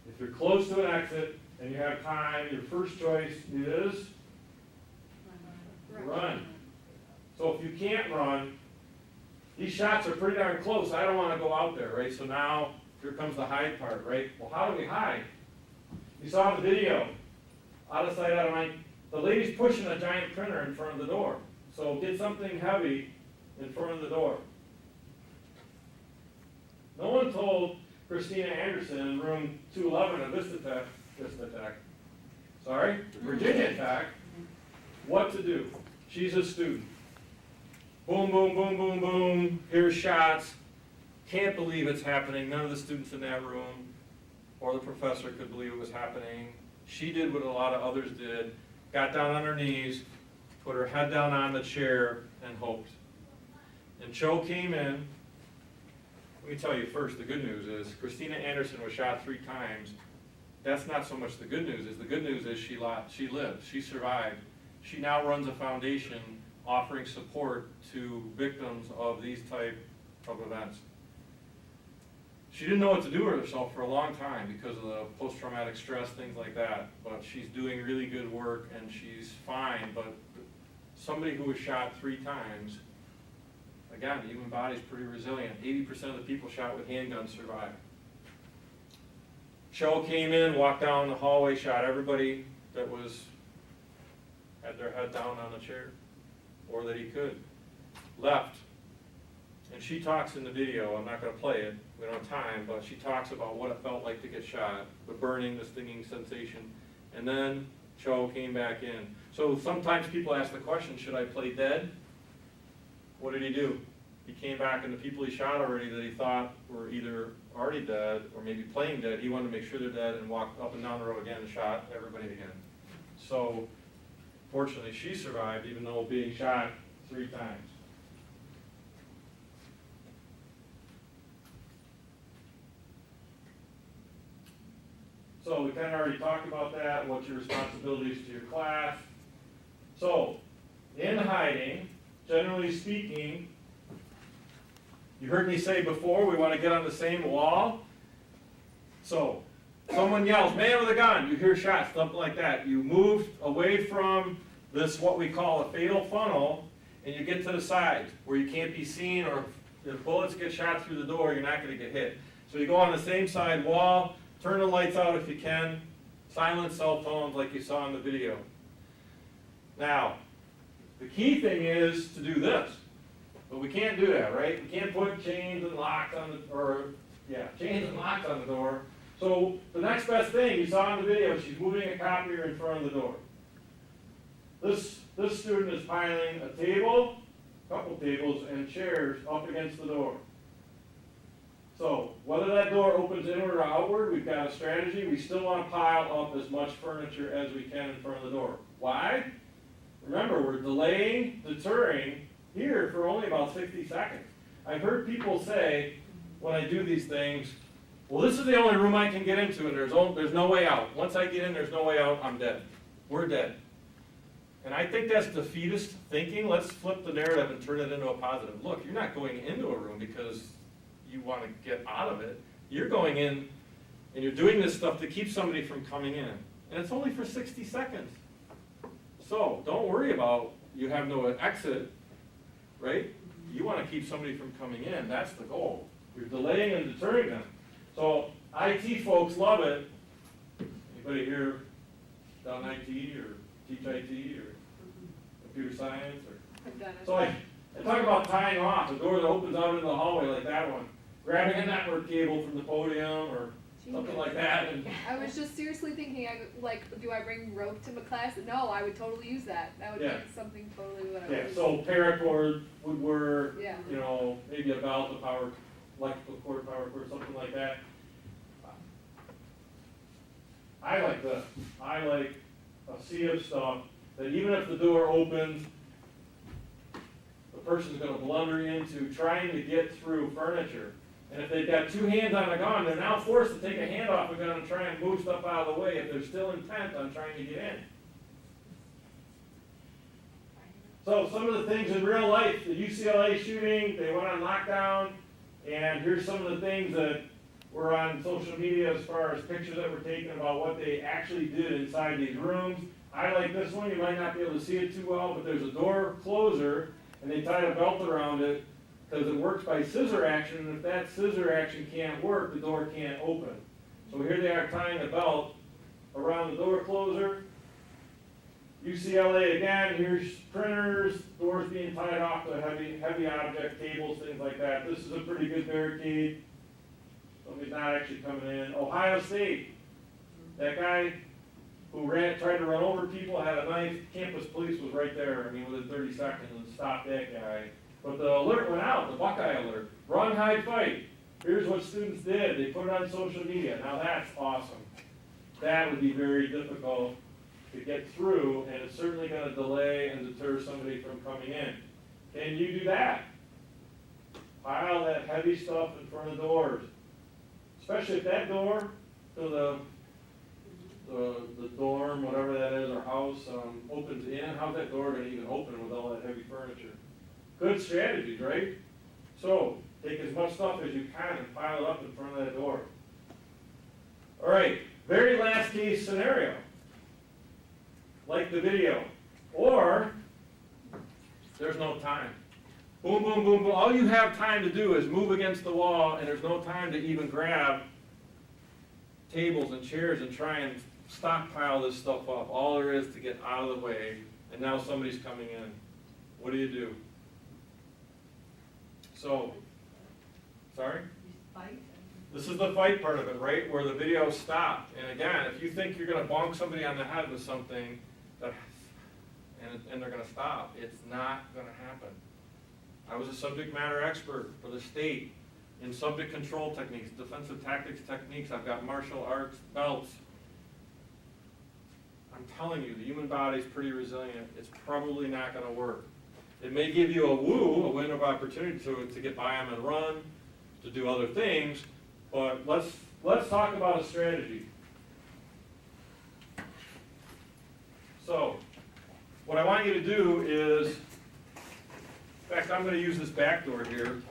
Speaker 1: If you're close to an exit and you have time, your first choice is run. So if you can't run, these shots are pretty darn close. I don't want to go out there, right? So now here comes the hide part, right? Well, how do we hide? You saw the video, out of sight, out of mind. The lady's pushing a giant printer in front of the door. So get something heavy in front of the door. No one told Christina Anderson in room 211 of Virginia Tech, what to do. She's a student. Boom, boom, boom, boom, boom, here's shots. Can't believe it's happening. None of the students in that room or the professor could believe it was happening. She did what a lot of others did, got down on her knees, put her head down on the chair, and hoped. And Cho came in. Let me tell you first, the good news is Christina Anderson was shot 3 times. That's not so much the good news. The good news is she lived, she survived. She now runs a foundation offering support to victims of these type of events. She didn't know what to do with herself for a long time because of the post-traumatic stress, things like that. But she's doing really good work and she's fine. But somebody who was shot 3 times, again, the human body's pretty resilient. 80% of the people shot with handguns survive. Cho came in, walked down the hallway, shot everybody that had their head down on the chair, or that he could. Left. And she talks in the video, I'm not going to play it, we don't have time, but she talks about what it felt like to get shot, the burning, the stinging sensation, and then Cho came back in. So sometimes people ask the question, should I play dead? What did he do? He came back and the people he shot already that he thought were either already dead or maybe playing dead, he wanted to make sure they're dead and walked up and down the road again and shot everybody again. So fortunately she survived even though being shot 3 times. So we kind of already talked about that, what's your responsibilities to your class. So, in hiding, generally speaking, you heard me say before, we want to get on the same wall. So, someone yells, man with a gun, you hear shots, something like that. You move away from this, what we call a fatal funnel, and you get to the side where you can't be seen, or if bullets get shot through the door, you're not going to get hit. So you go on the same side wall, turn the lights out if you can, silence cell phones like you saw in the video. Now, the key thing is to do this, but we can't do that, right? We can't put chains and locks on chains and locks on the door. So the next best thing, you saw in the video, she's moving a copier in front of the door. This student is piling a table, a couple tables, and chairs up against the door. So whether that door opens inward or outward, we've got a strategy. We still want to pile up as much furniture as we can in front of the door. Why? Remember, we're delaying, deterring here for only about 60 seconds. I've heard people say, when I do these things, well, this is the only room I can get into, and there's no way out. Once I get in, there's no way out, I'm dead. We're dead. And I think that's defeatist thinking. Let's flip the narrative and turn it into a positive. Look, you're not going into a room because you want to get out of it. You're going in, and you're doing this stuff to keep somebody from coming in. And it's only for 60 seconds. So don't worry about you have no exit, right? You want to keep somebody from coming in. That's the goal. You're delaying and deterring them. So IT folks love it. Anybody here done IT or teach IT or computer science?
Speaker 4: I've done it.
Speaker 1: So I talk about tying off a door that opens out into the hallway like that one. Grabbing a network cable from the podium or something like that. And
Speaker 4: I was just seriously thinking, do I bring rope to my class? No, I would totally use that. That would be something totally what I would
Speaker 1: yeah,
Speaker 4: use.
Speaker 1: so paracord would work,
Speaker 4: Yeah.
Speaker 1: Maybe a belt, a power, electrical cord, power cord, something like that. I like this. I like a sea of stuff that even if the door opens, the person's going to blunder into trying to get through furniture. And if they've got 2 hands on a gun, they're now forced to take a hand off a gun and try and move stuff out of the way if they're still intent on trying to get in. So some of the things in real life, the UCLA shooting, they went on lockdown, and here's some of the things that were on social media as far as pictures that were taken about what they actually did inside these rooms. I like this one. You might not be able to see it too well, but there's a door closer, and they tied a belt around it because it works by scissor action, and if that scissor action can't work, the door can't open. So here they are tying a belt around the door closer. UCLA again, here's printers, doors being tied off to heavy object, tables, things like that. This is a pretty good barricade. Somebody's not actually coming in. Ohio State, that guy who tried to run over people, had a knife. Campus police was right there, within 30 seconds, and stopped that guy. But the alert went out, the Buckeye alert. Run, hide, fight. Here's what students did. They put it on social media. Now that's awesome. That would be very difficult to get through, and it's certainly going to delay and deter somebody from coming in. Can you do that? pile that heavy stuff in front of doors. Especially if that door to the dorm, whatever that is, or house, opens in, how's that door gonna even open with all that heavy furniture? Good strategies, right? So, take as much stuff as you can and pile it up in front of that door. All right, very last case scenario. Like the video. Or, there's no time. Boom, boom, boom, boom. All you have time to do is move against the wall, and there's no time to even grab tables and chairs and try and stockpile this stuff up. All there is to get out of the way, and now somebody's coming in. What do? So, sorry?
Speaker 3: Fight.
Speaker 1: This is the fight part of it, right, where the video stopped. And again, if you think you're gonna bonk somebody on the head with something, and they're gonna stop, it's not gonna happen. I was a subject matter expert for the state in subject control techniques, defensive tactics techniques. I've got martial arts belts. I'm telling you, the human body's pretty resilient. It's probably not gonna work. It may give you a window of opportunity to get by them and run, to do other things, but let's talk about a strategy. So, what I want you to do is, in fact, I'm going to use this back door here,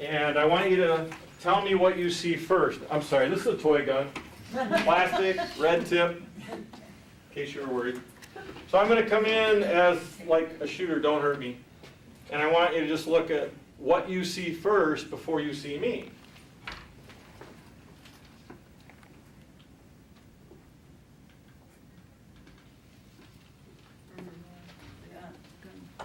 Speaker 1: and I want you to tell me what you see first. I'm sorry, this is a toy gun, plastic, red tip, in case you were worried. So I'm going to come in as like a shooter, don't hurt me, and I want you to just look at what you see first before you see me.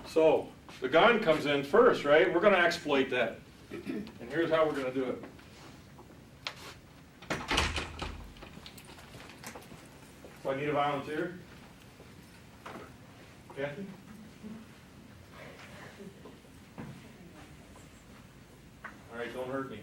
Speaker 1: So, the gun comes in first, right? We're going to exploit that. And here's how we're going to do it. So I need a volunteer. Kathy? All right, don't hurt me.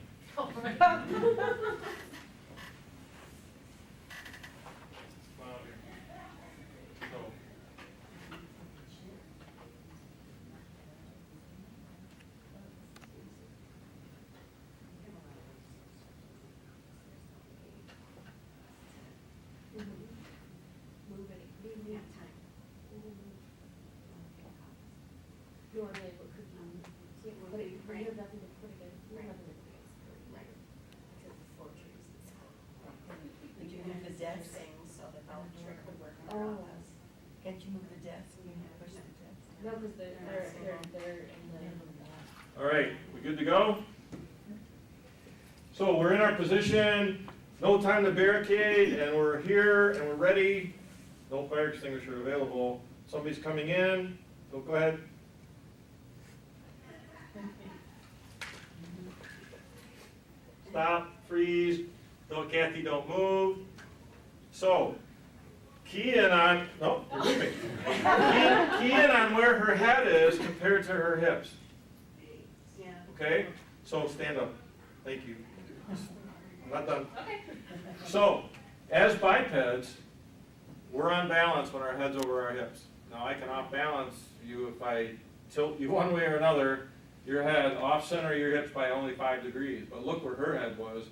Speaker 3: Did you move the desk? So that they'll trick the work in their office. Can't you move the desk? You can push the desk.
Speaker 6: No, because they're in the.
Speaker 1: All right, we good to go? So we're in our position, no time to barricade, and we're here, and we're ready. No fire extinguisher available. Somebody's coming in, so go ahead. Stop, freeze, don't, Kathy, don't move. So, key in on, no, you're moving. Key in on where her head is compared to her hips.
Speaker 3: Yeah.
Speaker 1: Okay? So stand up. Thank you. I'm not done.
Speaker 4: Okay.
Speaker 1: So, as bipeds, we're on balance when our head's over our hips. Now I can off balance you if I tilt you one way or another, your head off center your hips by only 5 degrees. But look where her head was.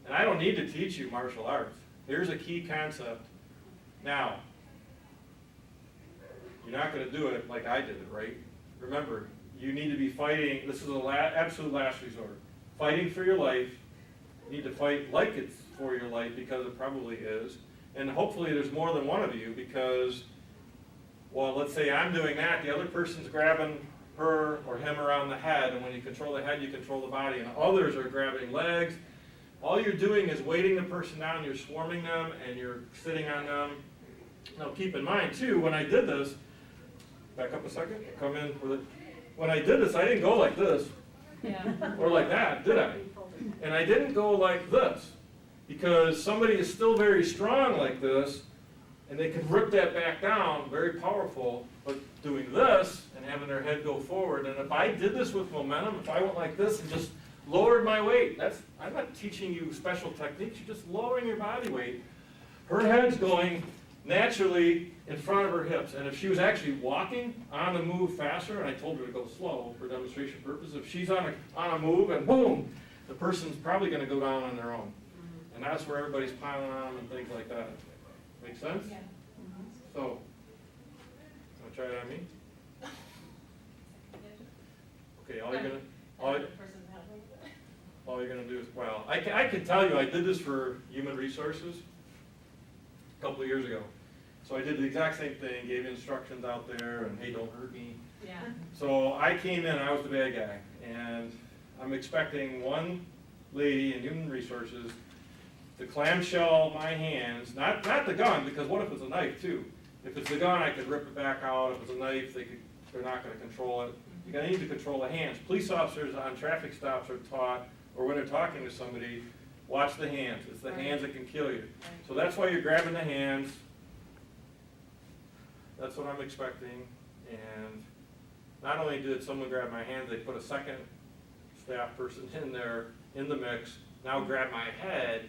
Speaker 1: And I don't need to teach you martial arts. Here's a key concept. Now, you're not going to do it like I did it, right? Remember, you need to be fighting. This is the absolute last resort. Fighting for your life. You need to fight like it's for your life because it probably is. And hopefully there's more than one of you because, well, let's say I'm doing that. The other person's grabbing her or him around the head. And when you control the head, you control the body. And others are grabbing legs. All you're doing is weighting the person down. You're swarming them and you're sitting on them. Now keep in mind too, when I did this, back up a second, come in with it. When I did this, I didn't go like this.
Speaker 2: Yeah.
Speaker 1: Or like that, did I? And I didn't go like this, because somebody is still very strong like this, and they can rip that back down, very powerful, but doing this and having their head go forward, and if I did this with momentum, if I went like this and just lowered my weight, I'm not teaching you special techniques, you're just lowering your body weight. Her head's going naturally in front of her hips. And if she was actually walking on the move faster, and I told her to go slow for demonstration purposes, if she's on a move and boom, the person's probably gonna go down on their own. And that's where everybody's piling on and things like that. Make sense?
Speaker 6: Yeah.
Speaker 1: So, wanna try it on me? Okay, all you're gonna do is, well, I can tell you, I did this for Human Resources a couple of years ago. So I did the exact same thing, gave instructions out there, and hey, don't hurt me.
Speaker 6: Yeah.
Speaker 1: So I came in, I was the bad guy, and I'm expecting one lady in Human Resources to clamshell my hands, not the gun, because what if it's a knife too? If it's a gun, I could rip it back out. If it's a knife, they're not gonna control it. You need to control the hands. Police officers on traffic stops are taught, or when they're talking to somebody, watch the hands. It's the hands that can kill you. So that's why you're grabbing the hands. That's what I'm expecting. And not only did someone grab my hand, they put a second staff person in there, in the mix, now grab my head,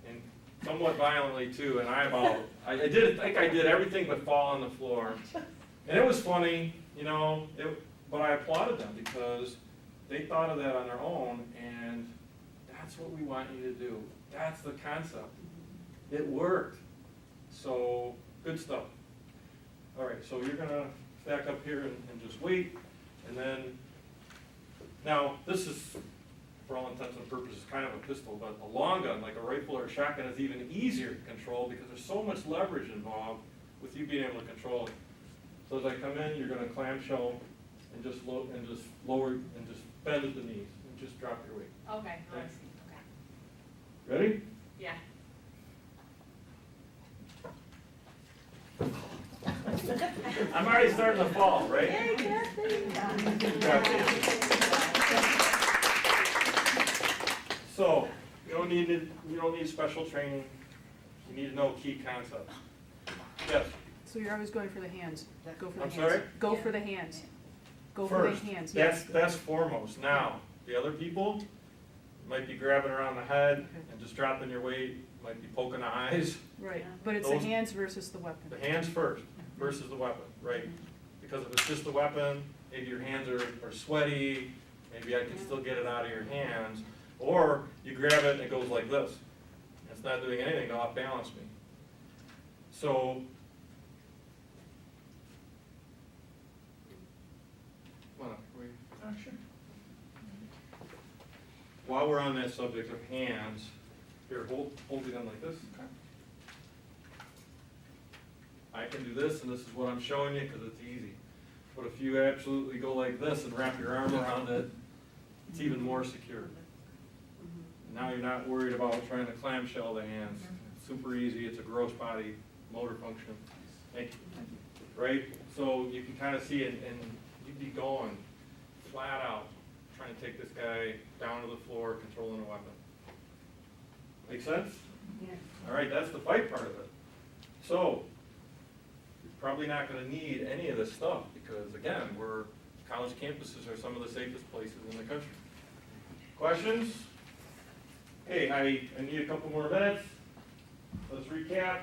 Speaker 1: and somewhat violently too, and I think I did everything but fall on the floor. And it was funny, you know, but I applauded them because they thought of that on their own, and that's what we want you to do. That's the concept. It worked. So, good stuff. All right, so you're gonna stack up here and just wait, and then, now, this is, for all intents and purposes, kind of a pistol, but a long gun, like a rifle or a shotgun, is even easier to control because there's so much leverage involved with you being able to control it. So as I come in, you're gonna clamshell and just lower and just bend at the knees and just drop your weight.
Speaker 6: Okay, I
Speaker 1: Okay.
Speaker 6: see, okay.
Speaker 1: Ready?
Speaker 6: Yeah.
Speaker 1: I'm already starting to fall, right? So, you don't need special training. You need to know key concepts. Yes?
Speaker 7: So you're always going for the hands. Go for the
Speaker 1: I'm
Speaker 7: hands.
Speaker 1: sorry?
Speaker 7: Go for the hands. Go for the
Speaker 1: First,
Speaker 7: hands, yes.
Speaker 1: that's foremost. Now, the other people might be grabbing around the head and just dropping your weight, might be poking the eyes.
Speaker 7: Right, but it's the
Speaker 1: Those-
Speaker 7: hands versus the weapon.
Speaker 1: The hands first versus the weapon, right? Because if it's just the weapon, maybe your hands are sweaty, maybe I can still get it out of your hands. Or you grab it and it goes like this. It's not doing anything to off balance me. So, come on up, can we? Sure. While we're on that subject of hands, here, hold the gun like this. I can do this, and this is what I'm showing you because it's easy. But if you absolutely go like this and wrap your arm around it, it's even more secure. Now you're not worried about trying to clamshell the hands. It's super easy. It's a gross body motor function. Thank you. Right? So you can kind of see it, and you'd be going flat out, trying to take this guy down to the floor, controlling a weapon. Make sense?
Speaker 2: Yeah.
Speaker 1: All right, that's the fight part of it. So, you're probably not gonna need any of this stuff, because again, college campuses are some of the safest places in the country. Questions? Hey, I need a couple more minutes. Let's recap.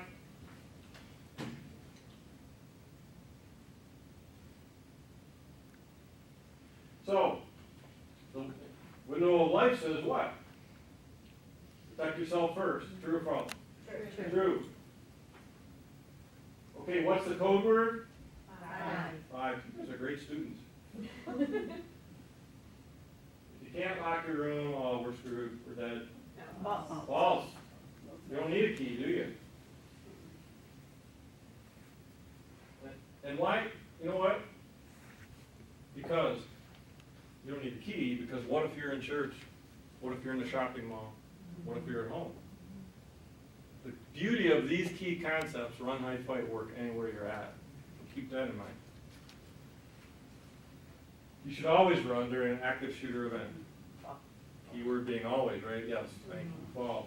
Speaker 1: So, the window of life says what? Protect yourself first. True or false? True. Okay, what's the code word? 5. You guys are great students. If you can't lock your room, oh, we're screwed. We're dead. False. You don't need a key, do you? And why? You know what? Because you don't need a key, because what if you're in church? What if you're in the shopping mall? What if you're at home? The beauty of these key concepts, run, hide, fight, work anywhere you're at. Keep that in mind. You should always run during an active shooter event. Keyword being always, right? Yes, thank you. False.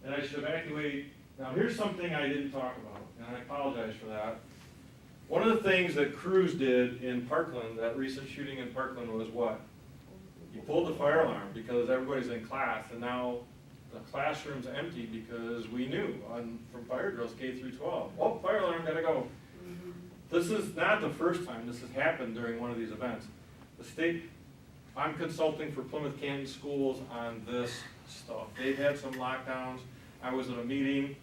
Speaker 1: And I should evacuate. Now here's something I didn't talk about, and I apologize for that. One of the things that Cruz did in Parkland, that recent shooting in Parkland, was what? He pulled the fire alarm because everybody's in class, and now the classroom's empty because we knew from fire drills K through 12, oh, fire alarm, gotta go. This is not the first time this has happened during one of these events. The state, I'm consulting for Plymouth Canton schools on this stuff. They've had some lockdowns. I was at a meeting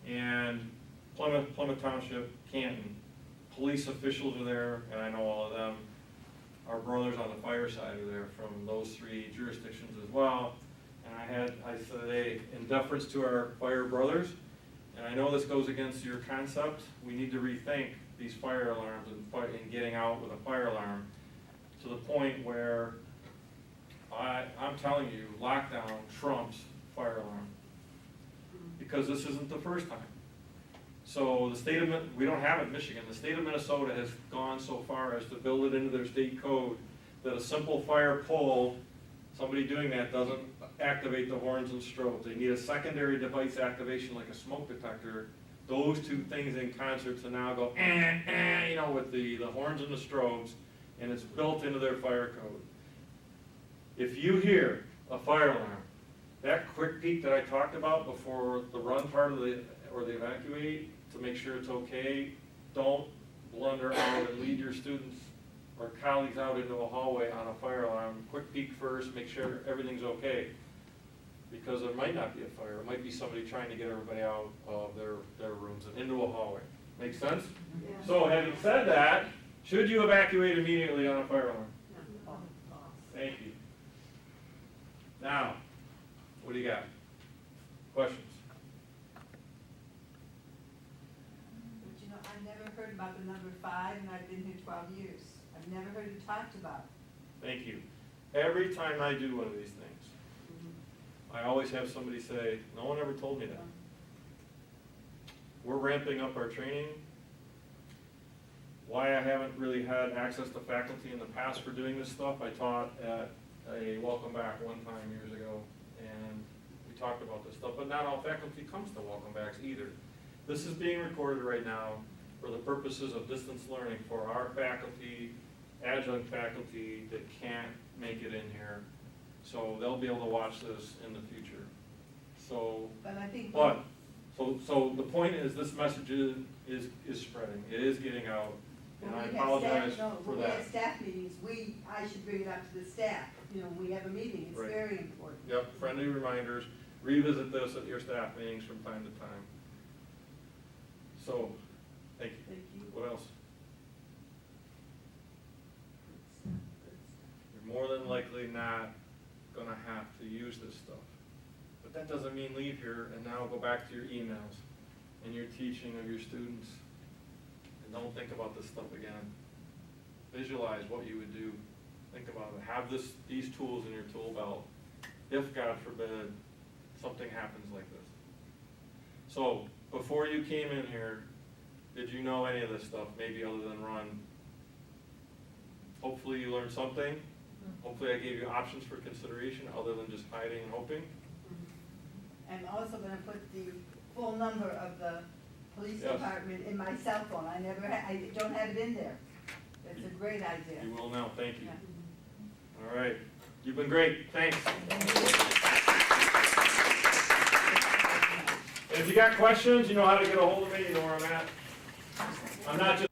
Speaker 1: and Plymouth Township, Canton, police officials are there, and I know all of them. Our brothers on the fire side are there from those three jurisdictions as well. And I said, hey, in deference to our fire brothers, and I know this goes against your concept, we need to rethink these fire alarms and getting out with a fire alarm to the point where I'm telling you, lockdown trumps fire alarm. Because this isn't the first time. So the state of, we don't have it in Michigan, the state of Minnesota has gone so far as to build it into their state code that a simple fire pole, somebody doing that doesn't activate the horns and strobes. They need a secondary device activation like a smoke detector. Those two things in concert to now go, you know, with the horns and the strobes, and it's built into their fire code. If you hear a fire alarm, that quick peek that I talked about before the run part of the evacuate, to make sure it's okay, don't blunder out and lead your students or colleagues out into a hallway on a fire alarm. Quick peek first, make sure everything's okay. Because there might not be a fire, it might be somebody trying to get everybody out of their rooms and into a hallway. Make sense?
Speaker 3: Yeah.
Speaker 1: So having said that, should you evacuate immediately on a fire alarm? Thank you. Now, what do you got? Questions?
Speaker 3: But you know, I never heard about the number 5, and I've been here 12 years. I've never heard it talked about.
Speaker 1: Thank you. Every time I do one of these things, I always have somebody say, no one ever told me that. We're ramping up our training. Why I haven't really had access to faculty in the past for doing this stuff, I taught at a Welcome Back one time years ago, and we talked about this stuff, but not all faculty comes to Welcome Backs either. This is being recorded right now for the purposes of distance learning for our faculty, adjunct faculty that can't make it in here. So they'll be able to watch this in the future. So,
Speaker 3: But I think.
Speaker 1: so the point is, this message is spreading, it is getting out, and I apologize for
Speaker 3: When we
Speaker 1: that.
Speaker 3: have staff meetings, I should bring it up to the staff. You know, when we have a meeting, it's
Speaker 1: Right.
Speaker 3: very important.
Speaker 1: Yep, friendly reminders, revisit this at your staff meetings from time to time. So, thank you.
Speaker 3: Thank you.
Speaker 1: What else? You're more than likely not gonna have to use this stuff. But that doesn't mean leave here and now go back to your emails and your teaching of your students. And don't think about this stuff again. Visualize what you would do. Think about it. Have these tools in your tool belt. If, God forbid, something happens like this. So, before you came in here, did you know any of this stuff, maybe other than run? Hopefully you learned something. Hopefully I gave you options for consideration other than just hiding and hoping.
Speaker 3: I'm also gonna put the full number of the police
Speaker 1: Yes.
Speaker 3: department in my cell phone. I don't have it in there. It's a great idea.
Speaker 1: You will now, thank you.
Speaker 3: Yeah.
Speaker 1: All right, you've been great, thanks. If you got questions, you know how to get a hold of me, you know where I'm at. I'm not just